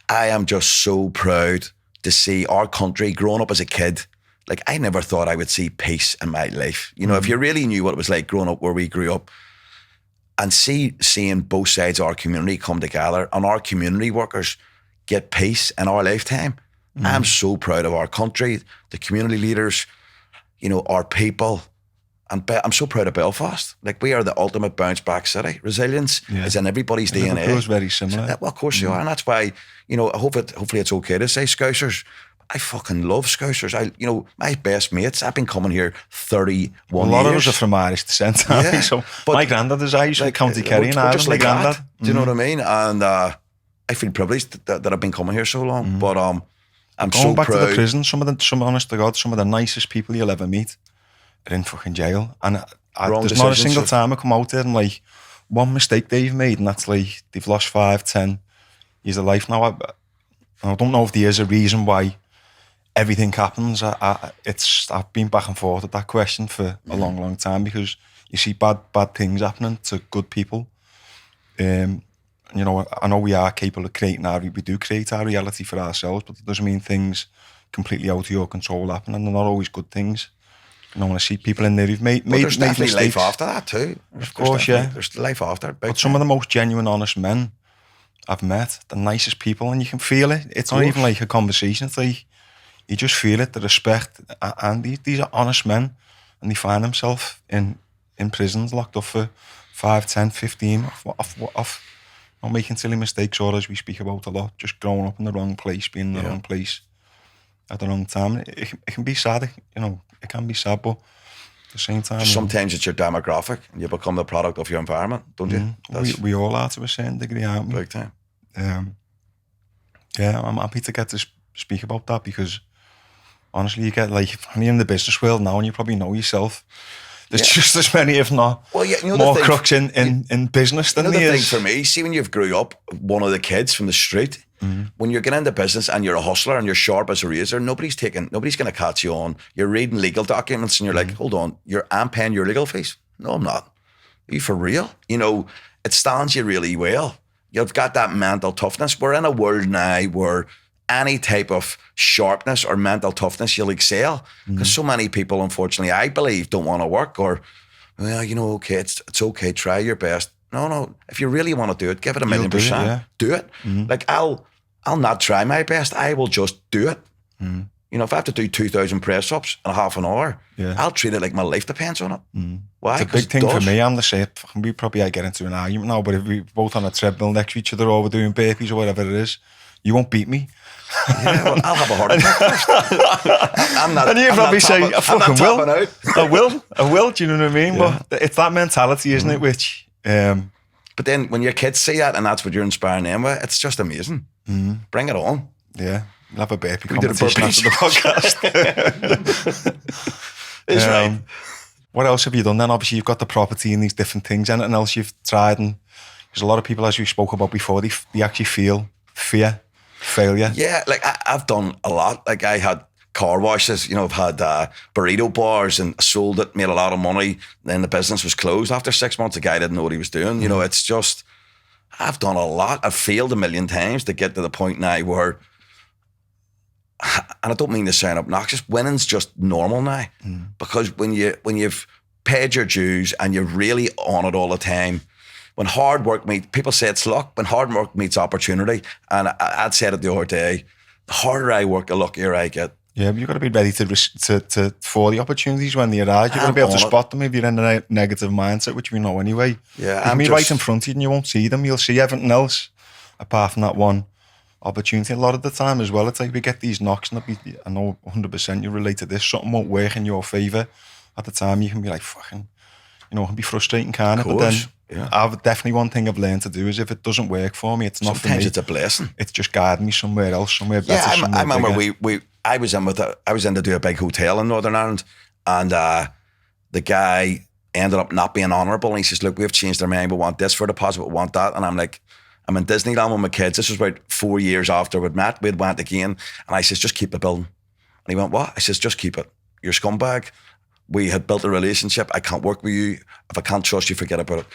I am just so proud to see our country growing up as a kid. Like, I never thought I would see peace in my life. You know, if you really knew what it was like growing up where we grew up, and seeing both sides of our community come together and our community workers get peace in our lifetime. I'm so proud of our country, the community leaders, you know, our people. And I'm so proud of Belfast. Like, we are the ultimate bounce back city. Resilience is in everybody's DNA. Liverpool's very similar. Well, of course you are. And that's why, you know, hopefully it's okay to say Scousers. I fucking love Scousers. My best mates, I've been coming here 31 years. A lot of us are from Irish descent, aren't we? So my granddad is Irish, like County Kerry in Ireland. Just like granddad. That. Do you know what I mean? And I feel privileged that I've been coming here so long. But I'm going so back proud. to the prison, honest to God, some of the nicest people you'll ever meet are in fucking jail. And there's not a single time I come out there and, like, one mistake they've made, and that's like they've lost 5, 10 years of life now. I don't know if there is a reason why everything happens. I've been back and forth with that question for a long, long time, because you see bad things happening to good people. You know, I know we are capable of we do create our reality for ourselves, but it doesn't mean things completely out of your control happen, and they're not always good things. You know, when I see people in there who've made there's definitely mistakes, life after that too. Of course, there's life after. But some of the most genuine, honest men I've met, the nicest people, and you can feel it. It's not even like a conversation. It's like, you just feel it, the respect. And these are honest men, and they find themselves in prisons, locked up for 5, 10, 15, off not making silly mistakes, or, as we speak about a lot, just growing up in the wrong place, being in the wrong place at the wrong time. It can be sad, you know, it can be sad, but at the same time... Sometimes it's your demographic, and you become the product of your environment, don't you? We all are, to a certain degree, aren't we? Big time. Yeah, I'm happy to get to speak about that, because honestly, you get, like, when you're in the business world now, and you probably know yourself, there's just as many, if not more crooks in business than there is. Thing for me, see, when you've grew up one of the kids from the street, when you're getting into business and you're a hustler and you're sharp as a razor, nobody's going to catch you on. You're reading legal documents and you're like, hold on, I'm paying your legal fees. No, I'm not. Are you for real? You know, it stands you really well. You've got that mental toughness. We're in a world now where any type of sharpness or mental toughness, you'll excel. Because so many people, unfortunately, I believe, don't want to work, or, well, you know, okay, it's okay, try your best. No, if you really want to do it, give it 1,000,000%. Do it. Like, I'll not try my best. I will just do it. You know, if I have to do 2,000 press-ups in half an hour, I'll treat it like my life depends on it. Why? It's a big thing for me. I'm the same. We probably get into an argument now, but if we're both on a treadmill next to each other or we're doing burpees or whatever it is, you won't beat me. Yeah, well, I'll have a heart attack. I'm not. And you probably say, I fucking will. I will. Do you know what I mean? Yeah. But it's that mentality, isn't it? Which, but then when your kids see that and that's what you're inspiring them with, it's just amazing. Bring it on. Yeah. We'll have a burpee We did a competition burpee. after the podcast. It's right. What else have you done then? Obviously, you've got the property and these different things. Anything else you've tried? And there's a lot of people, as we spoke about before, they actually feel fear, failure. Yeah, like I've done a lot. Like I had car washes, you know, I've had burrito bars and sold it, made a lot of money. Then the business was closed after 6 months. The guy didn't know what he was doing. You know, it's just, I've done a lot. I've failed 1,000,000 times to get to the point now where, and I don't mean to sound obnoxious, winning's just normal now. Because when you've paid your dues and you're really on it all the time, when hard work meets, people say it's luck, when hard work meets opportunity, and I'd said it the other day, the harder I work, the luckier I get. Yeah, but you've got to be ready to for the opportunities when they arise. You've got to be able to spot them if you're in a negative mindset, which we know anyway. Yeah, I'm right in front of you and you won't see them. You'll see everything else apart from that one opportunity. A lot of the time as well, it's like we get these knocks and I know 100% you relate to this, something won't work in your favour. At the time you can be like, fucking, you know, it can be frustrating, can't it? But then I've definitely, one thing I've learned to do is if it doesn't work for me, it's not for me. Sometimes it's a blessing. It's just guiding me somewhere else, somewhere better. Yeah, I remember I was in to do a big hotel in Northern Ireland, and the guy ended up not being honourable, and he says, look, we've changed our mind, we want this for a deposit, we want that. And I'm like, I'm in Disneyland with my kids. This was about 4 years after we'd met. We'd went again, and I says, just keep the building. And he went, what? I says, just keep it. You're a scumbag. We had built a relationship. I can't work with you. If I can't trust you, forget about it.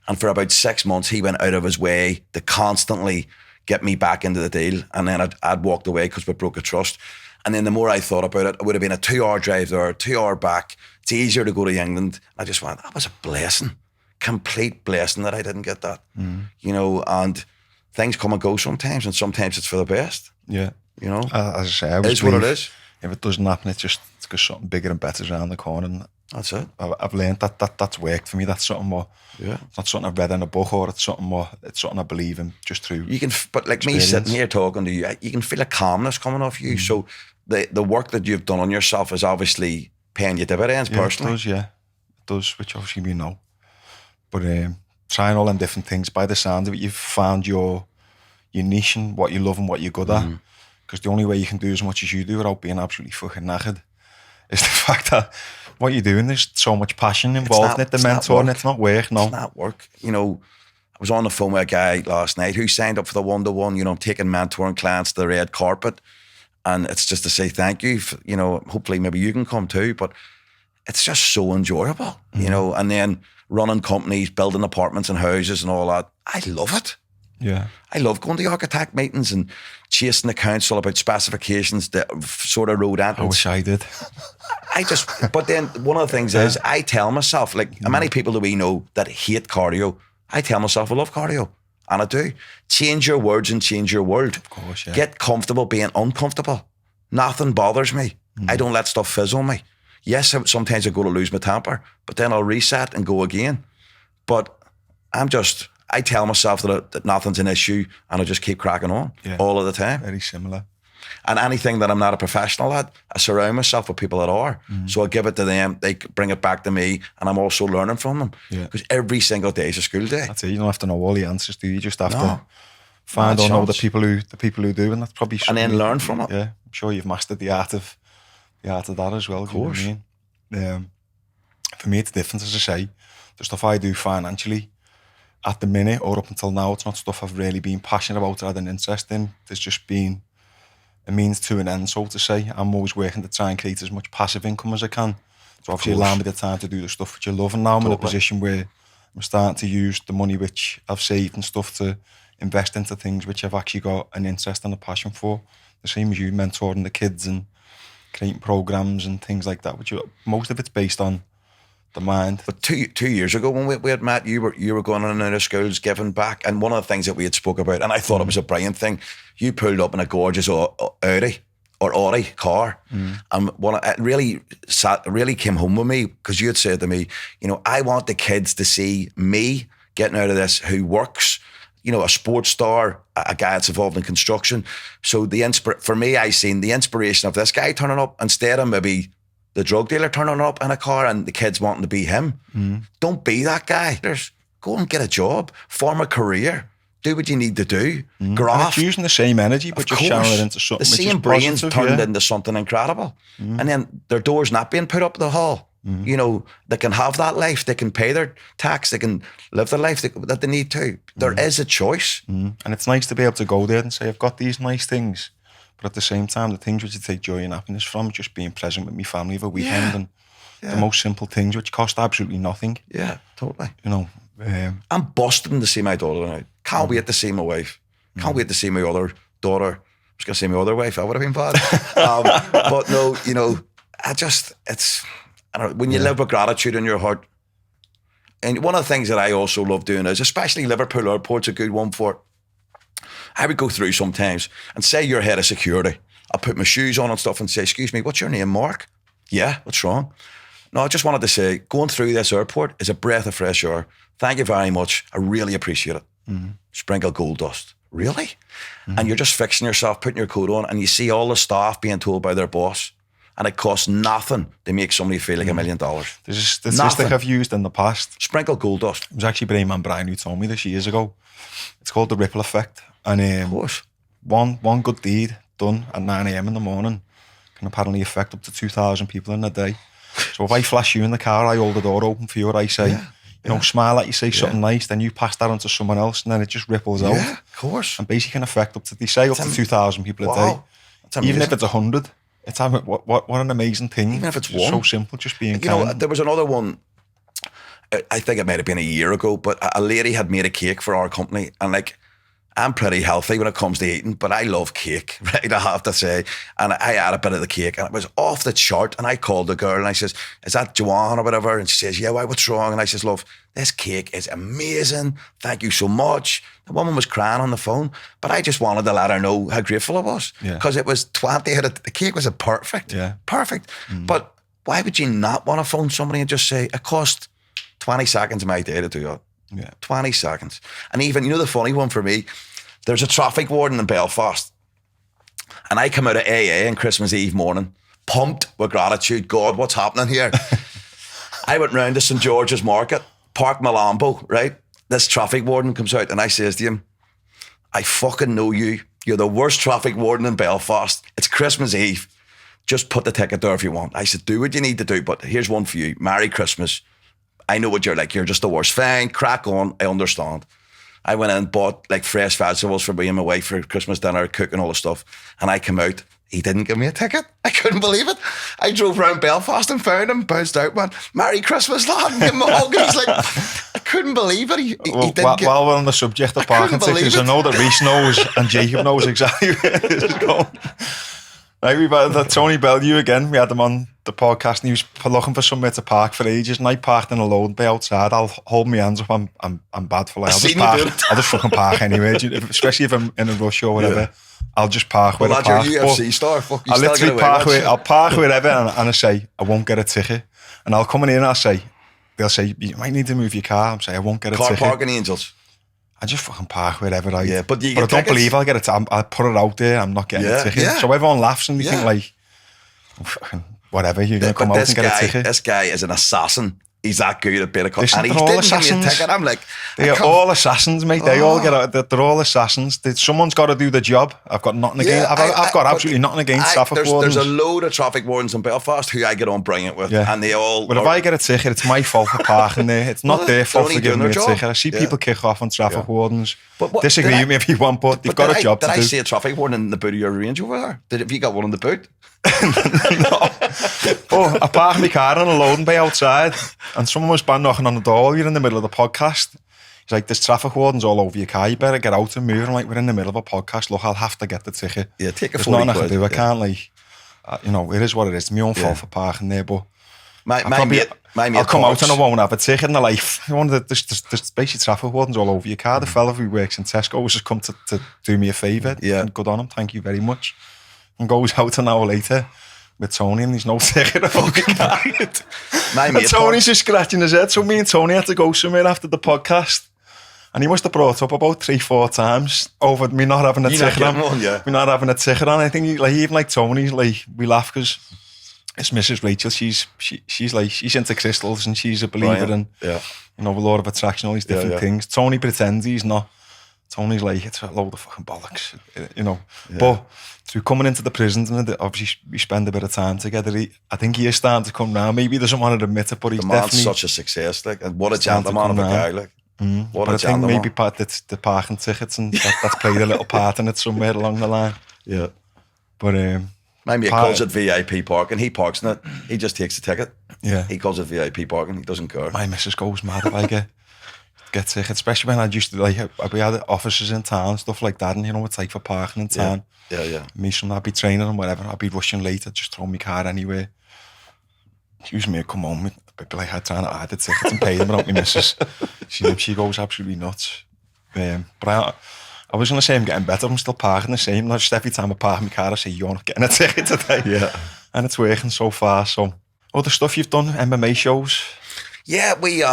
And for about 6 months, he went out of his way to constantly get me back into the deal. And then I'd walked away because we broke a trust. And then the more I thought about it, it would have been a 2-hour drive there, 2 hour back. It's easier to go to England. I just went, that was a blessing. Complete blessing that I didn't get that. You know, and things come and go sometimes, and sometimes it's for the best. Yeah. You know? As I say, it is what it is. If it doesn't happen, it's because something bigger and better is around the corner. And that's it. I've learned that's worked for me. That's something more. Yeah. It's not something I've read in a book, or it's something more. It's something I believe in just through. You can, but like experience. Me sitting here talking to you, you can feel a calmness coming off you. So the work that you've done on yourself is obviously paying you dividends personally. It does, which obviously we know. But trying all them different things, by the sound of it, you've found your niche and what you love and what you're good at. Because the only way you can do as much as you do without being absolutely fucking knackered is the fact that what you're doing, there's so much passion involved in it, the mentoring, it's not work, no. It's not work. You know, I was on the phone with a guy last night who signed up for the one-to-one, you know, taking mentoring clients to the red carpet. And it's just to say thank you. For, you know, hopefully maybe you can come too, but it's just so enjoyable, you know, and then running companies, building apartments and houses and all that. I love it. Yeah. I love going to architect meetings and chasing the council about specifications that sort of road entrance. I wish I did. But then one of the things is I tell myself, like many people that we know that hate cardio, I tell myself I love cardio. And I do. Change your words and change your world. Of course, yeah. Get comfortable being uncomfortable. Nothing bothers me. I don't let stuff fizz on me. Yes, sometimes I go to lose my temper, but then I'll reset and go again. But I tell myself that nothing's an issue, and I just keep cracking on all of the time. Very similar. And anything that I'm not a professional at, I surround myself with people that are. So I give it to them, they bring it back to me, and I'm also learning from them. Because every single day is a school day. That's it. You don't have to know all the answers, do you? You just have to find or know the people who do, and that's probably and then learn from it. Yeah, I'm sure you've mastered the art of that as well. Of course. You know what I mean? For me, it's different, as I say. The stuff I do financially, at the minute or up until now, it's not stuff I've really been passionate about or had an interest in. There's just been a means to an end, so to say. I'm always working to try and create as much passive income as I can. So obviously allow me the time to do the stuff which I love. And now I'm in a position where I'm starting to use the money which I've saved and stuff to invest into things which I've actually got an interest and a passion for. The same as you, mentoring the kids and creating programs and things like that, which most of it's based on the mind. But two years ago when we had met, you were going in and out of schools giving back, and one of the things that we had spoke about, and I thought it was a brilliant thing, you pulled up in a gorgeous Audi car, and it really came home with me, because you had said to me, you know, I want the kids to see me getting out of this who works, you know, a sports star, a guy that's involved in construction. So for me, I seen the inspiration of this guy turning up instead of maybe the drug dealer turning up in a car and the kids wanting to be him. Don't be that guy. Go and get a job, form a career, do what you need to do, graft. And it's using the same energy, but just channeling it into something. The same brains turned into something incredible. And then their door's not being put up the hall. You know, they can have that life, they can pay their tax, they can live the life that they need to. There is a choice. And it's nice to be able to go there and say, I've got these nice things, but at the same time, the things which you take joy and happiness from, just being present with my family over weekend and the most simple things which cost absolutely nothing. Yeah, totally. You know, I'm busting to see my daughter now. Can't wait to see my wife. Can't wait to see my other daughter. I was going to say my other wife, that would have been bad. But no, you know, when you live with gratitude in your heart, and one of the things that I also love doing is, especially Liverpool Airport's a good one for it. I would go through sometimes and say you're head of security. I'll put my shoes on and stuff and say, excuse me, what's your name, Mark? Yeah, what's wrong? No, I just wanted to say, going through this airport is a breath of fresh air. Thank you very much. I really appreciate it. Sprinkle gold dust. Really? And you're just fixing yourself, putting your coat on, and you see all the staff being told by their boss, and it costs nothing to make somebody feel like $1 million. There's a statistic I've used in the past. Sprinkle gold dust. It was actually Brayman Brian who told me this years ago. It's called the ripple effect. And Of course. one good deed done at 9 a.m. in the morning can apparently affect up to 2,000 people in a day. So if I flash you in the car, I hold the door open for you, or I say, you know, smile at you, say something nice, then you pass that on to someone else, and then it just ripples out. Yeah, of course. And basically can affect up to 2,000 people a day. Even if it's 100. It's what an amazing thing. Even if it's one. So simple, just being kind. You know, there was another one, I think it might have been a year ago, but a lady had made a cake for our company, and like, I'm pretty healthy when it comes to eating, but I love cake, right, I have to say. And I had a bit of the cake, and it was off the chart, and I called the girl, and I says, is that Joanne or whatever? And she says, yeah, why, what's wrong? And I says, love, this cake is amazing. Thank you so much. The woman was crying on the phone, but I just wanted to let her know how grateful I was. Because it was 20, the cake was perfect. Yeah. Perfect. But why would you not want to phone somebody and just say, it cost 20 seconds of my day to do that? Yeah. 20 seconds. And even, you know, the funny one for me, there's a traffic warden in Belfast, and I come out of AA on Christmas Eve morning, pumped with gratitude. God, what's happening here? I went round to St. George's Market, parked my Lambo, right? This traffic warden comes out, and I says to him, I fucking know you. You're the worst traffic warden in Belfast. It's Christmas Eve. Just put the ticket there if you want. I said, do what you need to do, but here's one for you. Merry Christmas. I know what you're like. You're just the worst. Fine, crack on. I understand. I went in and bought like fresh vegetables for me and my wife for Christmas dinner, cooking all the stuff. And I come out. He didn't give me a ticket. I couldn't believe it. I drove around Belfast and found him, bounced out, went, Merry Christmas, lad, and give him a hug. And he's like, I couldn't believe it. He didn't while we're on the subject of parking tickets, I know that Reece knows and Jacob knows exactly where this is going. Right, we've had Tony Bellew again. We had him on the podcast, and he was looking for somewhere to park for ages. And I parked in a loading bay outside. I'll hold my hands up. I'm bad for like. I'll just fucking park anyway. Especially if I'm in a rush or whatever. Yeah. I'll just park where I park. You're UFC star. Fuck, I'll literally park where I'll park wherever, and I say I won't get a ticket. And I'll come in here and they'll say you might need to move your car. I'm saying I won't get a ticket. Car parking angels. I just fucking park wherever I. Yeah, but I don't believe I'll get it. I put it out there. I'm not getting a ticket. Yeah. So everyone laughs and they think like, whatever, you're gonna come out and get a ticket. This guy is an assassin. He's that good at being a cop. And he didn't give me a ticket. I'm like, they're all assassins, mate. They all get out. They're all assassins. Someone's got to do the job. I've got nothing against. I've got absolutely nothing against traffic wardens. There's a load of traffic wardens in Belfast who I get on brilliant with, and they all. But if I get a ticket, it's my fault for parking there. It's not their fault for giving me a ticket. I see people kick off on traffic wardens. Disagree with me if you want, but they've got a job to do. Did I see a traffic warden in the boot of your Range over there? Have you got one in the boot? No. Oh, I parked my car on a loading bay outside, and someone was knocking on the door while you're in the middle of the podcast. He's like, there's traffic wardens all over your car. You better get out and move. And like, we're in the middle of a podcast. Look, I'll have to get the ticket. Yeah, take a There's 40 nothing I can quid, do. I yeah. can't, like, you know, it is what it is. It's my own fault for parking there, but My I'll mate come out parks. and I won't have a ticket. And they're like, there's basically traffic wardens all over your car. The fella who works in Tesco has just come to do me a favour. Yeah. And good on him, thank you very much. And goes out an hour later with Tony and there's no ticket of fucking car. My And mate Tony's parks. just scratching his head. So me and Tony had to go somewhere after the podcast. And he must have brought up about 3-4 times over me not having a You not ticket on. getting one, yeah. Me not having a ticket on. I think even like Tony's like, we laugh because it's Mrs. Rachel. She's into crystals and she's a believer in, Yeah. you know, the law of attraction, all these different yeah. things. Tony pretends he's not. Tony's like, it's a load of fucking bollocks, you know. But through coming into the prisons and obviously we spend a bit of time together, I think he is starting to come round. Maybe he doesn't want to admit it, but he's The man's definitely such a success, like, and what a starting to gentleman of a come guy, round. like. But What a I think gentleman. maybe part the parking tickets and that's played a little part in it somewhere along the line. Yeah. But My mate calls it VIP parking. He parks in it. He just takes the ticket. yeah, He calls it VIP parking. He doesn't care. my missus goes mad if I get tickets, especially when I used to like we had offices in town, stuff like that, and you know what it's like for parking in town. Yeah. Me son, I'd be training and whatever, I'd be rushing late, I'd just throw my car anywhere. Excuse me, come home, I'd be like, I'm trying to add the tickets and pay them without my missus. She goes absolutely nuts. But I was going to say I'm getting better, I'm still parking the same. Not just every time I park my car, I say, you're not getting a ticket today. Yeah. And it's working so far. So, other stuff you've done, MMA shows? Yeah, we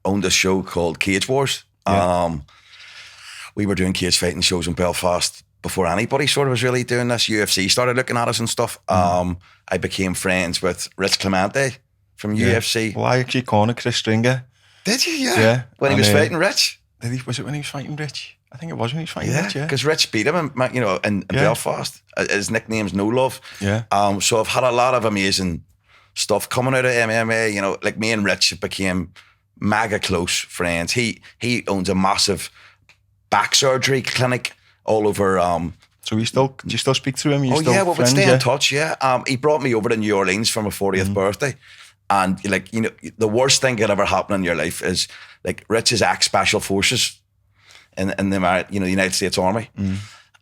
owned a show called Cage Wars. Yeah. We were doing cage fighting shows in Belfast before anybody sort of was really doing this. UFC started looking at us and stuff. I became friends with Rich Clemente from UFC. Well, I actually cornered Chris Stringer. Did you? Yeah. When he was And, fighting Rich? Was it when he was fighting Rich? I think it was when he was fighting Yeah, Rich, yeah. because Rich beat him, in Belfast. His nickname's No Love. Yeah. So I've had a lot of amazing stuff coming out of MMA. You know, like me and Rich became mega close friends. He owns a massive back surgery clinic all over. So do you still speak to him? We stay in touch. Yeah. He brought me over to New Orleans for my 40th birthday. And like, you know, the worst thing that ever happen in your life is like Rich's ex Special Forces in the United States Army.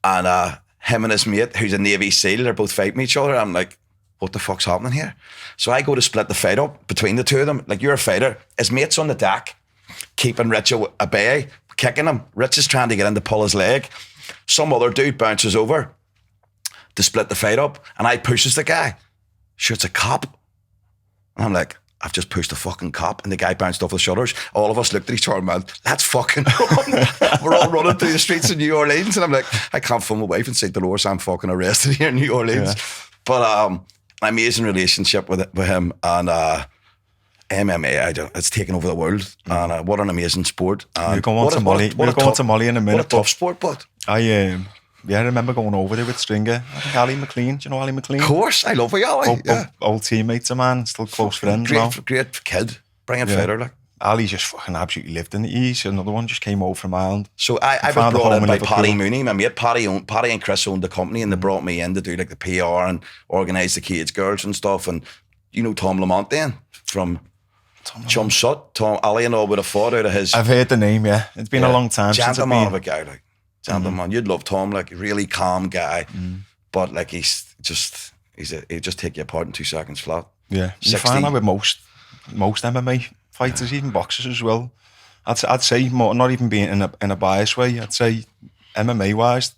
And him and his mate, who's a Navy SEAL, they're both fighting each other. I'm like, what the fuck's happening here? So I go to split the fight up between the two of them. Like, you're a fighter. His mate's on the deck, keeping Rich at bay, kicking him. Rich is trying to get in to pull his leg. Some other dude bounces over to split the fight up, and I pushes the guy. Sure, it's a cop. And I'm like, I've just pushed a fucking cop, and the guy bounced off the shutters. All of us looked at each other and went, let's fucking run. We're all running through the streets of New Orleans, and I'm like, I can't phone my wife and say, Dolores, I'm fucking arrested here in New Orleans. Yeah. But amazing relationship with him, and MMA, it's taken over the world, and what an amazing sport. We're going to Molly in a minute. What a tough sport, but I remember going over there with Stringer. I think Ali McLean. Do you know Ali McLean? of course, I love Ali. Old teammates of mine, still close friends now. Great kid, brilliant fighter. Like. Ali just fucking absolutely lived in the East. Another one just came over from Ireland. So I was Found a brought home in in by Liverpool. Paddy Mooney. My mate Paddy and Chris owned the company, and they brought me in to do like the PR and organise the Cage Girls and stuff. And you know Tom Lamont then from Chum Sut. Tom Ali and all would have fought out of his. I've heard the name, yeah. It's been a long time since I've Gentleman been. of a guy, like gentleman. You'd love Tom, like a really calm guy, but like he'd just take you apart in 2 seconds flat. Yeah, you 60. find that with most MMA fighters, even boxers as well. I'd say more, not even being in a biased way. I'd say MMA wise,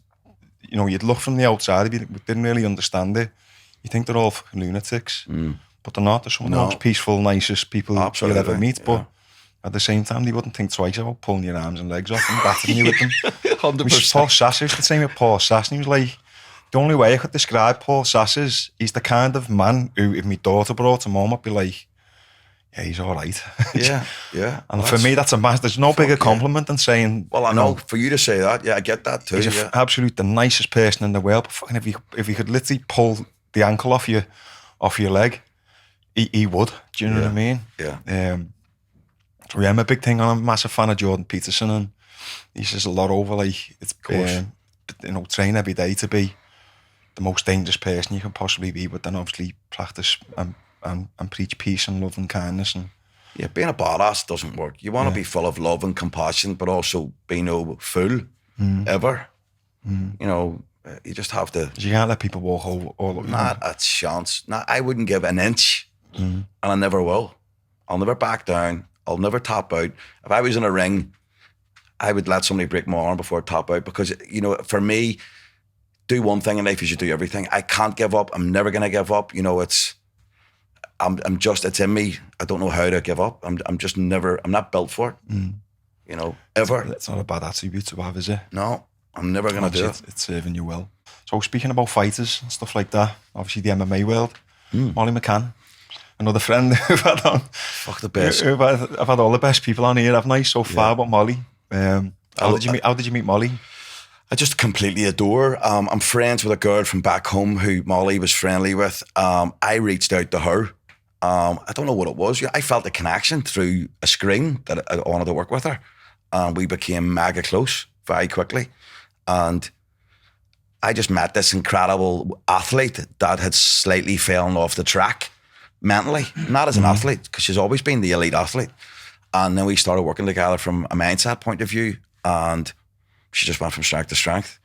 you know, you'd look from the outside if you didn't really understand it. You think they're all fucking lunatics, but they're not. They're some of the most peaceful, nicest people you'll ever meet. But at the same time, they wouldn't think twice about pulling your arms and legs off and battering you with them. 100%. Paul Sass is the same with Paul Sass, and he was like, the only way I could describe Paul Sass is he's the kind of man who, if my daughter brought him home, I'd be like, yeah, he's all right. Yeah. And for me, that's a massive. There's no bigger compliment than saying. Well, I know for you to say that, yeah, I get that too. He's absolute the nicest person in the world. But fucking, if he could literally pull the ankle off your leg, he would. Do you know what I mean? Yeah. So yeah, I'm a big thing. I'm a massive fan of Jordan Peterson, and he says a lot over like it's train every day to be the most dangerous person you can possibly be, but then obviously practice and preach peace and love and kindness, and Yeah, being a badass doesn't work. You want to be full of love and compassion, but also be no fool ever. You know, you just have to. You can't let people walk all over. Not a chance. I wouldn't give an inch, and I never will. I'll never back down. I'll never tap out. If I was in a ring, I would let somebody break my arm before I tap out, because, you know, for me, do one thing in life is you do everything. I can't give up. I'm never going to give up. You know, I'm just, it's in me. I don't know how to give up. I'm just never, I'm not built for it. You know, ever. It's not a bad attribute to have, is it? No, I'm never going to do it. It's serving you well. So speaking about fighters and stuff like that, obviously the MMA world, Molly McCann, another friend who've had on. Fuck the best. I've had all the best people on here, haven't I, so far, but Molly. How did you meet Molly? I just completely adore. I'm friends with a girl from back home who Molly was friendly with. I reached out to her. I don't know what it was. I felt a connection through a screen that I wanted to work with her. We became mega close very quickly. And I just met this incredible athlete that had slightly fallen off the track mentally, not as an athlete, because she's always been the elite athlete. And then we started working together from a mindset point of view, and she just went from strength to strength.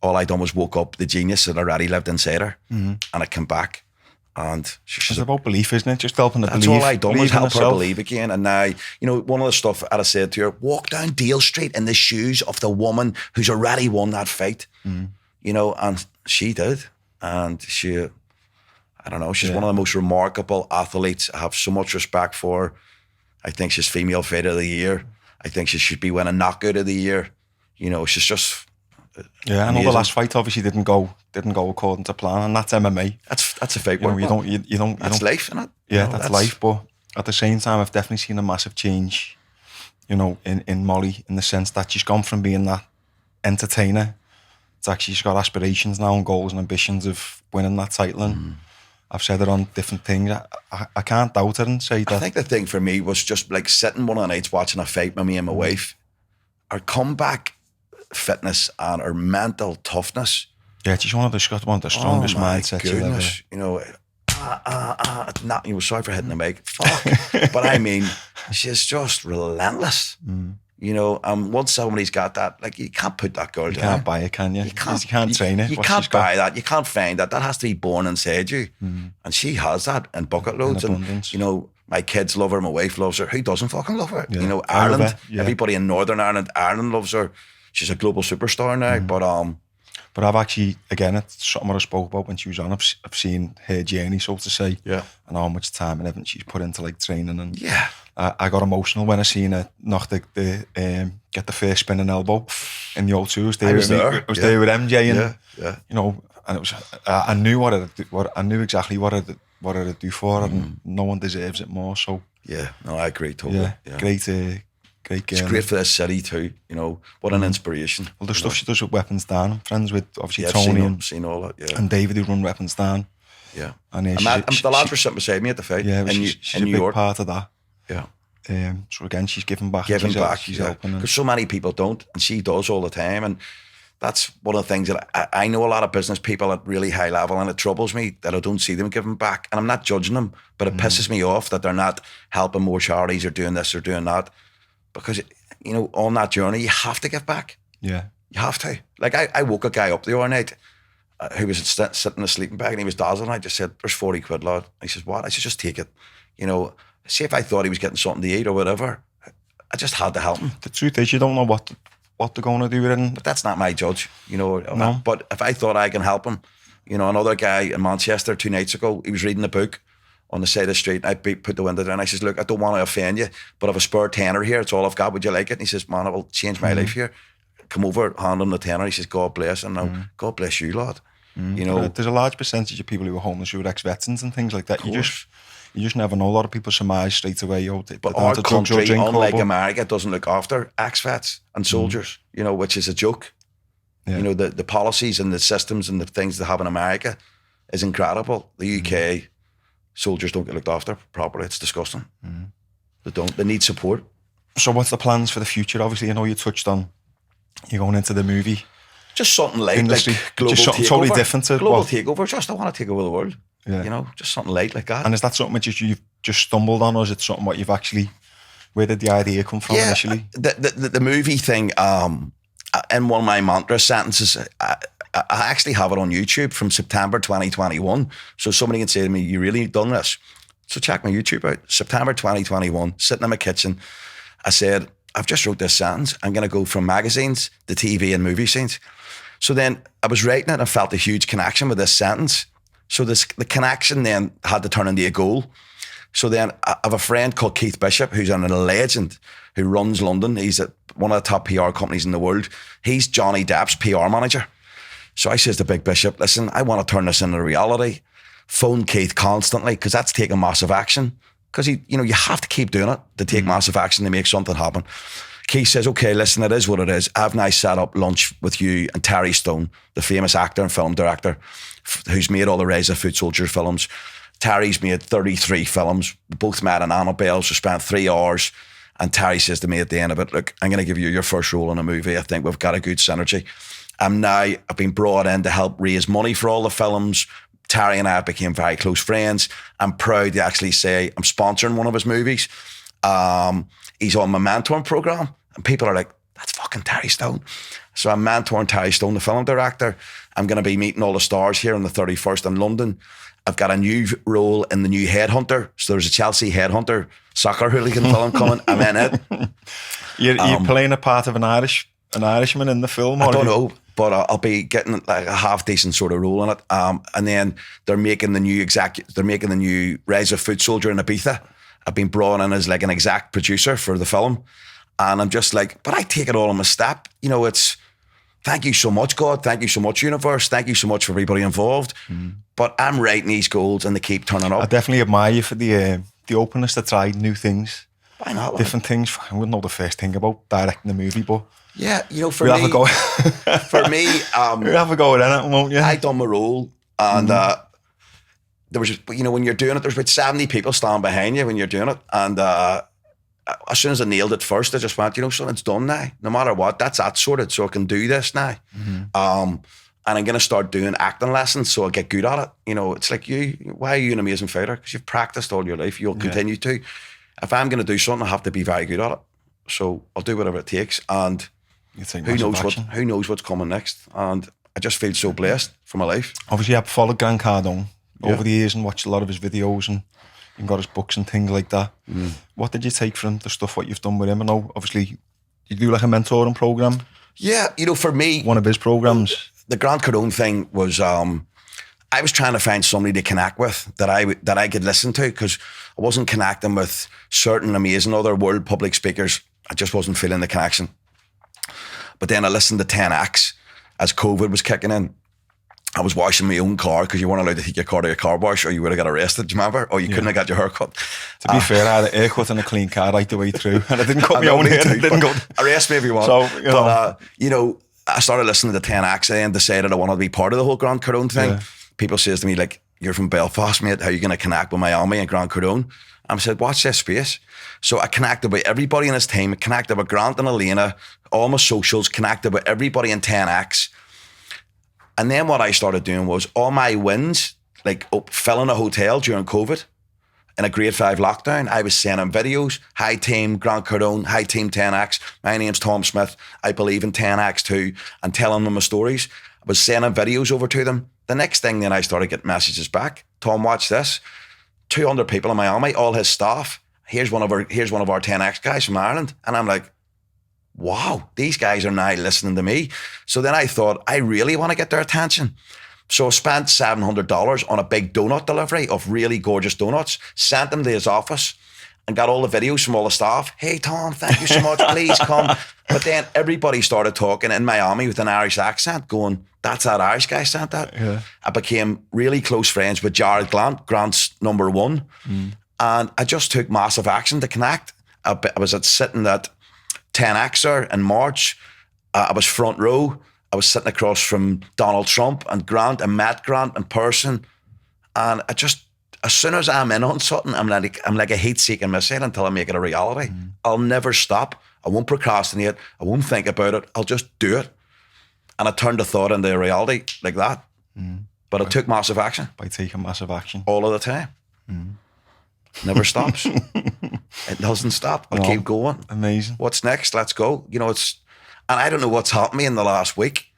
All I done was woke up the genius that already lived inside her, and I came back. And it's about belief, isn't it? Just helping her believe. That's all I done was help her believe again. And now, you know, one of the stuff I'd have said to her, walk down Dale Street in the shoes of the woman who's already won that fight. You know, and she did. And she, I don't know, she's one of the most remarkable athletes. I have so much respect for her. I think she's female fighter of the year. I think she should be winning knockout of the year. You know, she's just I know the last fight obviously didn't go according to plan, and that's MMA. That's a fight. You don't. That's life, isn't it? Yeah, that's life. But at the same time, I've definitely seen a massive change. You know, in Molly, in the sense that she's gone from being that entertainer. It's actually she's got aspirations now and goals and ambitions of winning that title. And I've said it on different things. I can't doubt her and say that. I think the thing for me was just like sitting one of the nights watching a fight with me and my wife. Her comeback fitness and her mental toughness. Yeah, she's one of the strongest mindsets you've ever. You know, not, you know, sorry for hitting the mic. Fuck. But I mean, she's just relentless. You know, once somebody's got that, like, you can't put that girl down. You can't buy it, can you? You can't train it. You can't buy that. You can't find that. That has to be born inside you. And she has that in bucket loads. And, you know, my kids love her. My wife loves her. Who doesn't fucking love her? Yeah. You know, Ireland, everybody in Northern Ireland loves her. She's a global superstar now. But I've actually, again, it's something I spoke about when she was on. I've seen her journey, so to say. Yeah. And how much time and everything she's put into, like, training. And I got emotional when I seen her knock get the first spinning elbow in the O2. I was there with MJ, and you know, and it was. I knew I knew exactly what I'd do for her, and no one deserves it more. So no, I agree totally. Yeah. Great game. It's great for this city too. You know, what an inspiration. Well, the stuff she does with Weapons Down. I'm friends with obviously Tony and seen all that. And David who run Weapons Down. Yeah, and the lads were sitting beside me at the fight. Yeah, she's a big part of that. Yeah. So again, she's giving back. She's helping. Because so many people don't, and she does all the time. And that's one of the things that I know a lot of business people at really high level, and it troubles me that I don't see them giving back. And I'm not judging them, but it pisses me off that they're not helping more charities or doing this or doing that. Because, you know, on that journey, you have to give back. Yeah. You have to. Like, I woke a guy up the other night who was sitting in a sleeping bag, and he was dazzling. I just said, "There's 40 quid, lad." He says, "What?" I said, "Just take it." You know, see, if I thought he was getting something to eat or whatever, I just had to help him. The truth is, you don't know what they're going to do with it. But that's not my judge, you know. No. But if I thought I can help him, you know, another guy in Manchester 2 nights ago, he was reading a book on the side of the street, and I put the window down. I says, "Look, I don't want to offend you, but I've a spare tenner here. It's all I've got. Would you like it?" And he says, "Man, it will change my life here." Come over, hand him the tenner. He says, "God bless him." Now, God bless you, lad. You know, there's a large percentage of people who are homeless who are ex-veterans and things like that. You just never know. A lot of people surmise straight away. But our country, unlike America, doesn't look after ex-vets and soldiers. You know, which is a joke. Yeah. You know, the policies and the systems and the things they have in America is incredible. The UK soldiers don't get looked after properly. It's disgusting. They don't. They need support. So, what's the plans for the future? Obviously, I know you touched on you're going into the movie. Just something like global just something takeover. Totally different to global takeover. Just I want to take over the world. you know, just something light like that. And is that something that you've just stumbled on, or is it something what you've actually, where did the idea come from initially? The movie thing, in one of my mantra sentences, I actually have it on YouTube from September 2021. So somebody can say to me, you really done this? So check my YouTube out. September 2021, sitting in my kitchen, I said, I've just wrote this sentence. I'm going to go from magazines to TV and movie scenes. So then I was writing it and felt a huge connection with this sentence. So the connection then had to turn into a goal. So then I have a friend called Keith Bishop, who's a legend, who runs London. He's at one of the top PR companies in the world. He's Johnny Depp's PR manager. So I says to Big Bishop, listen, I want to turn this into reality. Phone Keith constantly, because that's taking massive action. Because you have to keep doing it to take massive action to make something happen. Keith says, okay, listen, it is what it is. I've now set up lunch with you and Terry Stone, the famous actor and film director, who's made all the Rise of Foot Soldiers films. Terry's made 33 films. We both met in Annabelle, so spent 3 hours. And Terry says to me at the end of it, look, I'm going to give you your first role in a movie. I think we've got a good synergy. I've been brought in to help raise money for all the films. Terry and I became very close friends. I'm proud to actually say I'm sponsoring one of his movies. He's on my mentoring program. And people are like, that's fucking Terry Stone. So I'm mentoring Terry Stone, the film director. I'm going to be meeting all the stars here on the 31st in London. I've got a new role in the new Headhunter. So there's a Chelsea Headhunter soccer hooligan film coming. I'm in it. You're playing a part of an Irishman in the film? I don't know, but I'll be getting like a half decent sort of role in it. And then they're making the new Rise of Foot Soldier in Ibiza. I've been brought in as like an exec producer for the film. And I'm just like, but I take it all in my step. You know, it's thank you so much, God. Thank you so much, universe. Thank you so much for everybody involved. But I'm writing these goals and they keep turning up. I definitely admire you for the openness to try new things. Why not? Different things. I wouldn't know the first thing about directing a movie, but yeah, you know, we'll have a go. For me, we'll have a go at it, won't you? I done my role, and there was, you know, when you're doing it, there's about 70 people standing behind you when you're doing it, and as soon as I nailed it first, I just went, you know, something's done now. No matter what, that's that sorted, so I can do this now. And I'm going to start doing acting lessons so I get good at it. You know, it's like why are you an amazing fighter? Because you've practiced all your life. You'll continue to. If I'm going to do something, I have to be very good at it. So I'll do whatever it takes. And who knows what's coming next. And I just feel so blessed for my life. Obviously, I've followed Grant Cardone over the years and watched a lot of his videos and got his books and things like that. What did you take from the stuff what you've done with him? I know, obviously, you do like a mentoring program. Yeah, you know, for me, one of his programs. The Grant Cardone thing was, I was trying to find somebody to connect with that I could listen to, because I wasn't connecting with certain amazing other world public speakers. I just wasn't feeling the connection. But then I listened to 10X as COVID was kicking in. I was washing my own car because you weren't allowed to take your car to a car wash or you would have got arrested, do you remember? Or you couldn't have got your hair cut. To be fair, I had a haircut and a clean car right the way through, and I didn't cut my own hair. Arrest me if you want. So, you know, I started listening to 10X and decided I wanted to be part of the whole Grant Cardone thing. Yeah. People says to me, like, you're from Belfast, mate, how are you going to connect with Miami and Grant Cardone? I said, watch this space. So I connected with everybody in his team, connected with Grant and Elena, all my socials, connected with everybody in 10X. And then what I started doing was all my wins, like filling a hotel during COVID in a grade 5 lockdown, I was sending videos, hi team Grant Cardone, hi team 10X, my name's Tom Smyth, I believe in 10X too, and telling them my stories. I was sending videos over to them. The next thing then I started getting messages back. Tom, watch this. 200 people in Miami, all his staff. Here's one of our 10X guys from Ireland. And I'm like, wow, these guys are now listening to me. So then I thought, I really want to get their attention. So I spent $700 on a big donut delivery of really gorgeous donuts, sent them to his office and got all the videos from all the staff. Hey, Tom, thank you so much. Please come. But then everybody started talking in Miami with an Irish accent going, that's that Irish guy sent that. Yeah. I became really close friends with Jared Grant, Grant's number one. And I just took massive action to connect. I was sitting at 10Xer in March. I was front row. I was sitting across from Donald Trump and Grant, and met Grant in person. And I just, as soon as I'm in on something, I'm like a heat-seeking missile until I make it a reality. I'll never stop. I won't procrastinate. I won't think about it. I'll just do it. And I turned the thought into a reality like that. But it took massive action. By taking massive action. All of the time. Never stops. It doesn't stop. I'll keep going. Amazing. What's next? Let's go. You know, and I don't know what's happened to me in the last week,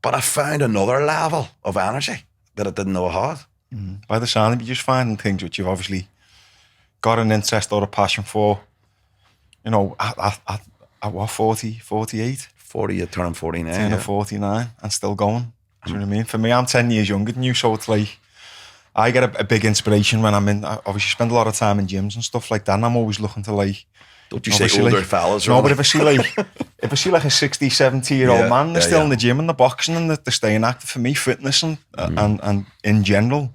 but I found another level of energy that I didn't know I had. By the sound of it, you're just finding things which you've obviously got an interest or a passion for, you know, at what, 40, 48? 40, you're turning 49. 10 or 49 and still going. Do you know what I mean? For me, I'm 10 years younger than you, so it's like, I get a big inspiration when I obviously spend a lot of time in gyms and stuff like that, and I'm always looking to like... Don't you say older fellas? No, but if I see like a 60, 70-year-old man, they're still in the gym and the boxing and they're staying active. For me, fitness and in general,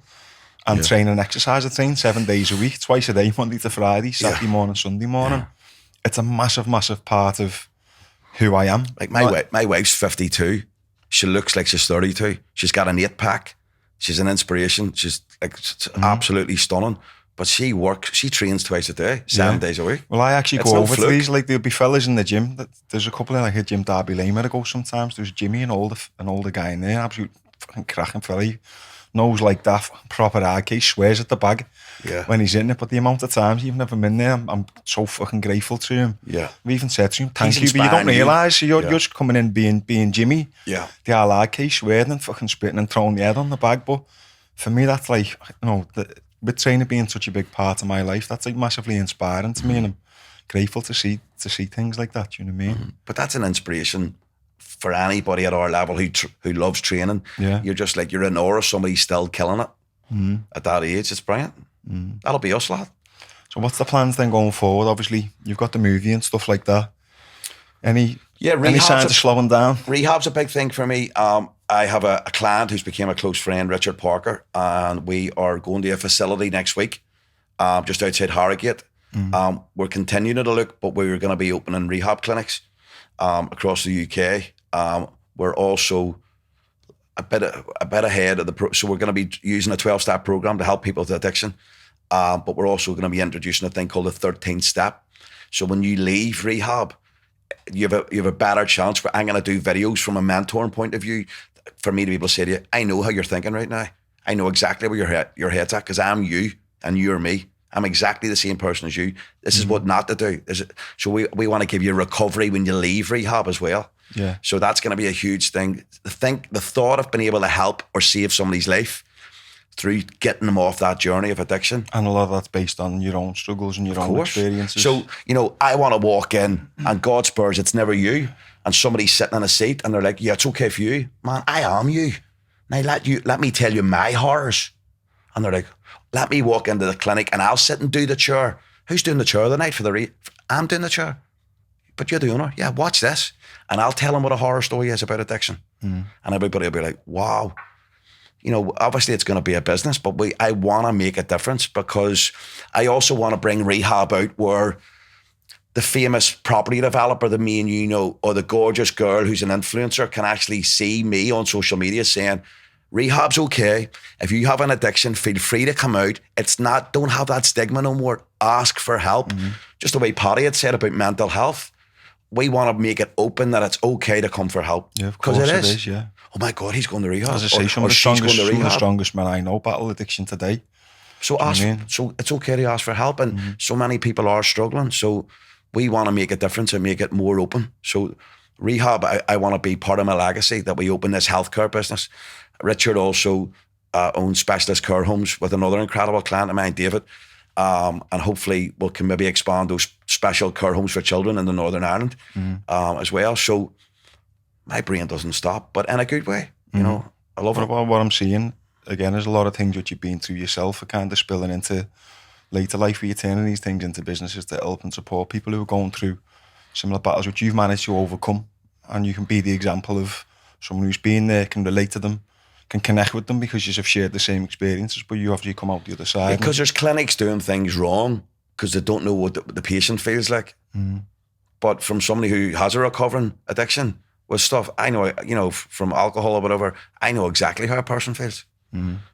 and training and exercise, I train 7 days a week, twice a day, Monday to Friday, Saturday morning, Sunday morning. Yeah. It's a massive, massive part of who I am. Like my wife's 52. She looks like she's 32. She's got an 8-pack. She's an inspiration. She's like absolutely stunning. But she trains twice a day, 7 days a week. Well, I actually go over to these. Like, there'll be fellas in the gym. There's a couple in like a gym, Derby Lane, where I go sometimes. There's Jimmy, an older guy in there, absolute fucking cracking fella. Nose like that, proper hard case, swears at the bag when he's in it. But the amount of times even if I'm in there, I'm so fucking grateful to him. Yeah. I've even said to him, thank you, but you don't realise you're just coming in being Jimmy. Yeah. The hard case, swearing and fucking spitting and throwing the head on the bag. But for me, that's like, you know, with training being such a big part of my life, that's like massively inspiring to me, and I'm grateful to see things like that. You know what I mean? But that's an inspiration for anybody at our level who loves training. Yeah. You're just like, you're in awe of somebody still killing it at that age. It's brilliant. That'll be us, lad. So what's the plans then going forward? Obviously, you've got the movie and stuff like that. Any signs of slowing down? Rehab's a big thing for me. I have a client who's became a close friend, Richard Parker, and we are going to a facility next week, just outside Harrogate. We're continuing to look, but we're going to be opening rehab clinics across the UK. We're also a bit ahead of so we're going to be using a 12-step program to help people with addiction, but we're also going to be introducing a thing called the 13th step. So when you leave rehab, you have a better chance. But I'm going to do videos from a mentoring point of view for me to be able to say to you, I know how you're thinking right now. I know exactly where your head's at, because I'm you and you're me. I'm exactly the same person as you. This is what not to do. So we want to give you recovery when you leave rehab as well. Yeah. So that's going to be a huge thing. The thought of being able to help or save somebody's life through getting them off that journey of addiction. And a lot of that's based on your own struggles and your own experiences. So, you know, I want to walk in and God spurs, it's never you. And somebody's sitting in a seat and they're like, yeah, it's okay for you. Man, I am you. Now let me tell you my horrors. And they're like, let me walk into the clinic and I'll sit and do the chair. Who's doing the chair the night for the I'm doing the chair. But you're the owner. Yeah, watch this. And I'll tell them what a horror story is about addiction. And everybody will be like, wow. You know, obviously it's going to be a business, but I want to make a difference, because I also want to bring rehab out where the famous property developer that me and you know, or the gorgeous girl who's an influencer, can actually see me on social media saying, rehab's okay. If you have an addiction, feel free to come out. It's not, don't have that stigma no more. Ask for help. Just the way Paddy had said about mental health. We want to make it open that it's okay to come for help. Yeah, of course it is. Yeah. Oh my God, he's going to rehab. As I say, some of the strongest men I know battle addiction today. So so it's okay to ask for help, and so many people are struggling. So we want to make a difference and make it more open. So rehab, I want to be part of my legacy, that we open this healthcare business. Richard also owns specialist care homes with another incredible client of mine, David. And hopefully we can maybe expand those special care homes for children in the Northern Ireland as well. So my brain doesn't stop, but in a good way. You know, I love it. What I'm seeing, again, there's a lot of things that you've been through yourself are kind of spilling into later life, where you're turning these things into businesses to help and support people who are going through similar battles, which you've managed to overcome. And you can be the example of someone who's been there, can relate to them, can connect with them, because you've shared the same experiences, but you obviously come out the other side. Because there's clinics doing things wrong because they don't know what the patient feels like. But from somebody who has a recovering addiction with stuff, I know, you know, from alcohol or whatever, I know exactly how a person feels.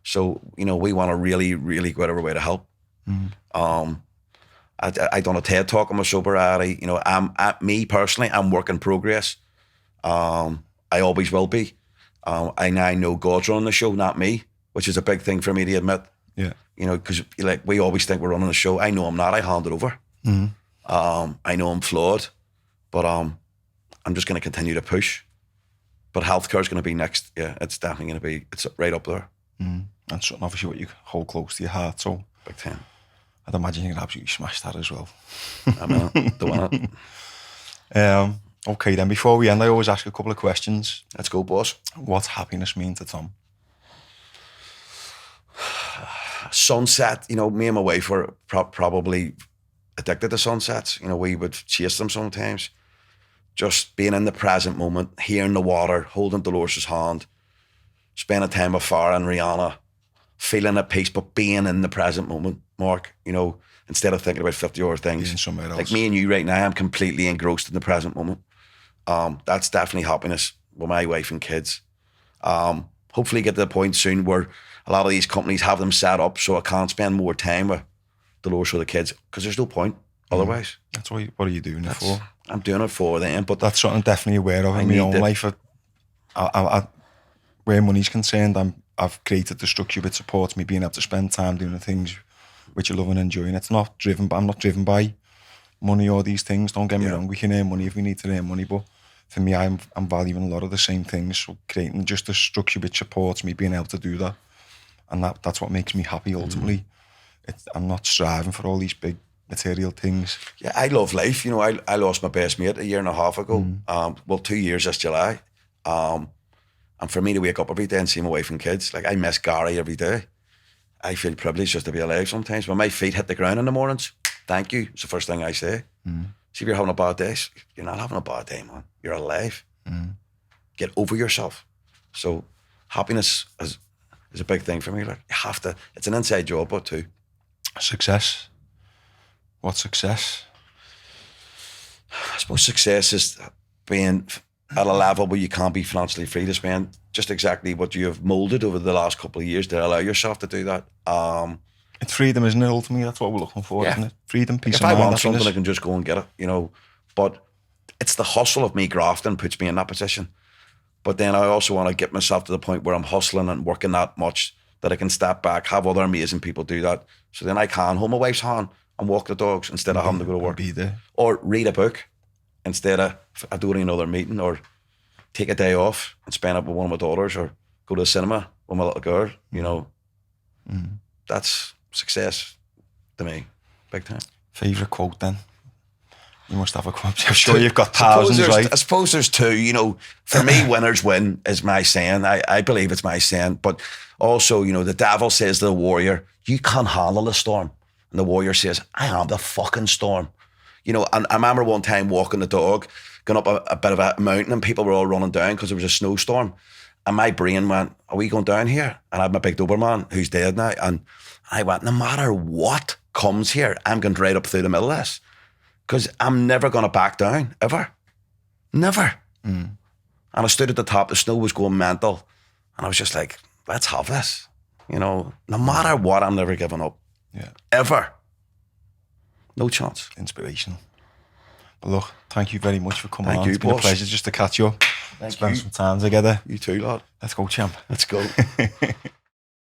So, you know, we want to really, really go out of our way to help. I done a TED talk on my sobriety. You know, me personally, I'm work in progress. I always will be. I now know God's running the show, not me, which is a big thing for me to admit. Yeah. You know, because like we always think we're running the show. I know I'm not. I hand it over. I know I'm flawed, but I'm just going to continue to push. But healthcare is going to be next. Yeah, it's definitely going to be. It's right up there. And something obviously what you hold close to your heart. So Big time. I'd imagine you can absolutely smash that as well. I mean, don't it. Okay, then before we end, I always ask a couple of questions. Let's go, boss. What's happiness mean to Tom? Sunset. You know, me and my wife were probably addicted to sunsets. You know, we would chase them sometimes. Just being in the present moment, hearing the water, holding Dolores' hand, spending time with Farah and Rihanna, feeling at peace, but being in the present moment, Mark, you know, instead of thinking about 50 other things. Being somewhere else. Like me and you right now, I'm completely engrossed in the present moment. That's definitely happiness with my wife and kids. Hopefully get to the point soon where a lot of these companies have them set up so I can spend more time with Dolores or the kids, because there's no point otherwise. That's what are you doing it for? I'm doing it for them, but that's something I'm definitely aware of in my own life. Where money's concerned, I've created the structure which supports me being able to spend time doing the things which I love and enjoying. I'm not driven by money or these things. Don't get me wrong, we can earn money if we need to earn money, but for me, I'm valuing a lot of the same things. So creating just a structure which supports me being able to do that, and that's what makes me happy ultimately. I'm not striving for all these big material things. Yeah, I love life. You know, I lost my best mate a year and a half ago. 2 years this July. And for me to wake up every day and see my wife and kids, like I miss Gary every day. I feel privileged just to be alive sometimes. When my feet hit the ground in the mornings, thank you. It's the first thing I say. See, if you're having a bad day, you're not having a bad day, man. You're alive. Get over yourself. So happiness is a big thing for me. Like you have to. It's an inside job, but too. Success. What's success? I suppose success is being at a level where you can't be financially free to spend just exactly what you have moulded over the last couple of years to allow yourself to do that. It's freedom, isn't it, ultimately? That's what we're looking for, isn't it? Freedom, peace of mind. If I want something, I can just go and get it, you know. But it's the hustle of me grafting puts me in that position. But then I also want to get myself to the point where I'm hustling and working that much that I can step back, have other amazing people do that. So then I can hold my wife's hand and walk the dogs instead of having to go to work. Be there. Or read a book instead of doing another meeting, or take a day off and spend it with one of my daughters, or go to the cinema with my little girl, you know. That's success to me, big time. Favourite quote then? You must have a quote. I'm sure you've got thousands, right? I suppose there's two, you know. For me, winners win is my saying. I believe it's my saying. But also, you know, the devil says to the warrior, you can't handle the storm. And the warrior says, I am the fucking storm. You know, and I remember one time walking the dog, going up a bit of a mountain, and people were all running down because there was a snowstorm. And my brain went, are we going down here? And I had my big Doberman, who's dead now. And I went, no matter what comes here, I'm going right up through the middle of this. Because I'm never going to back down, ever. Never. And I stood at the top, the snow was going mental. And I was just like, let's have this. You know, no matter what, I'm never giving up. Yeah. Ever. No chance. Inspirational. But look, thank you very much for coming on. Thank you, it's been a boss. pleasure just to catch you up. Thank Spend you. some time together. You too, lad. Let's go, champ. Let's go.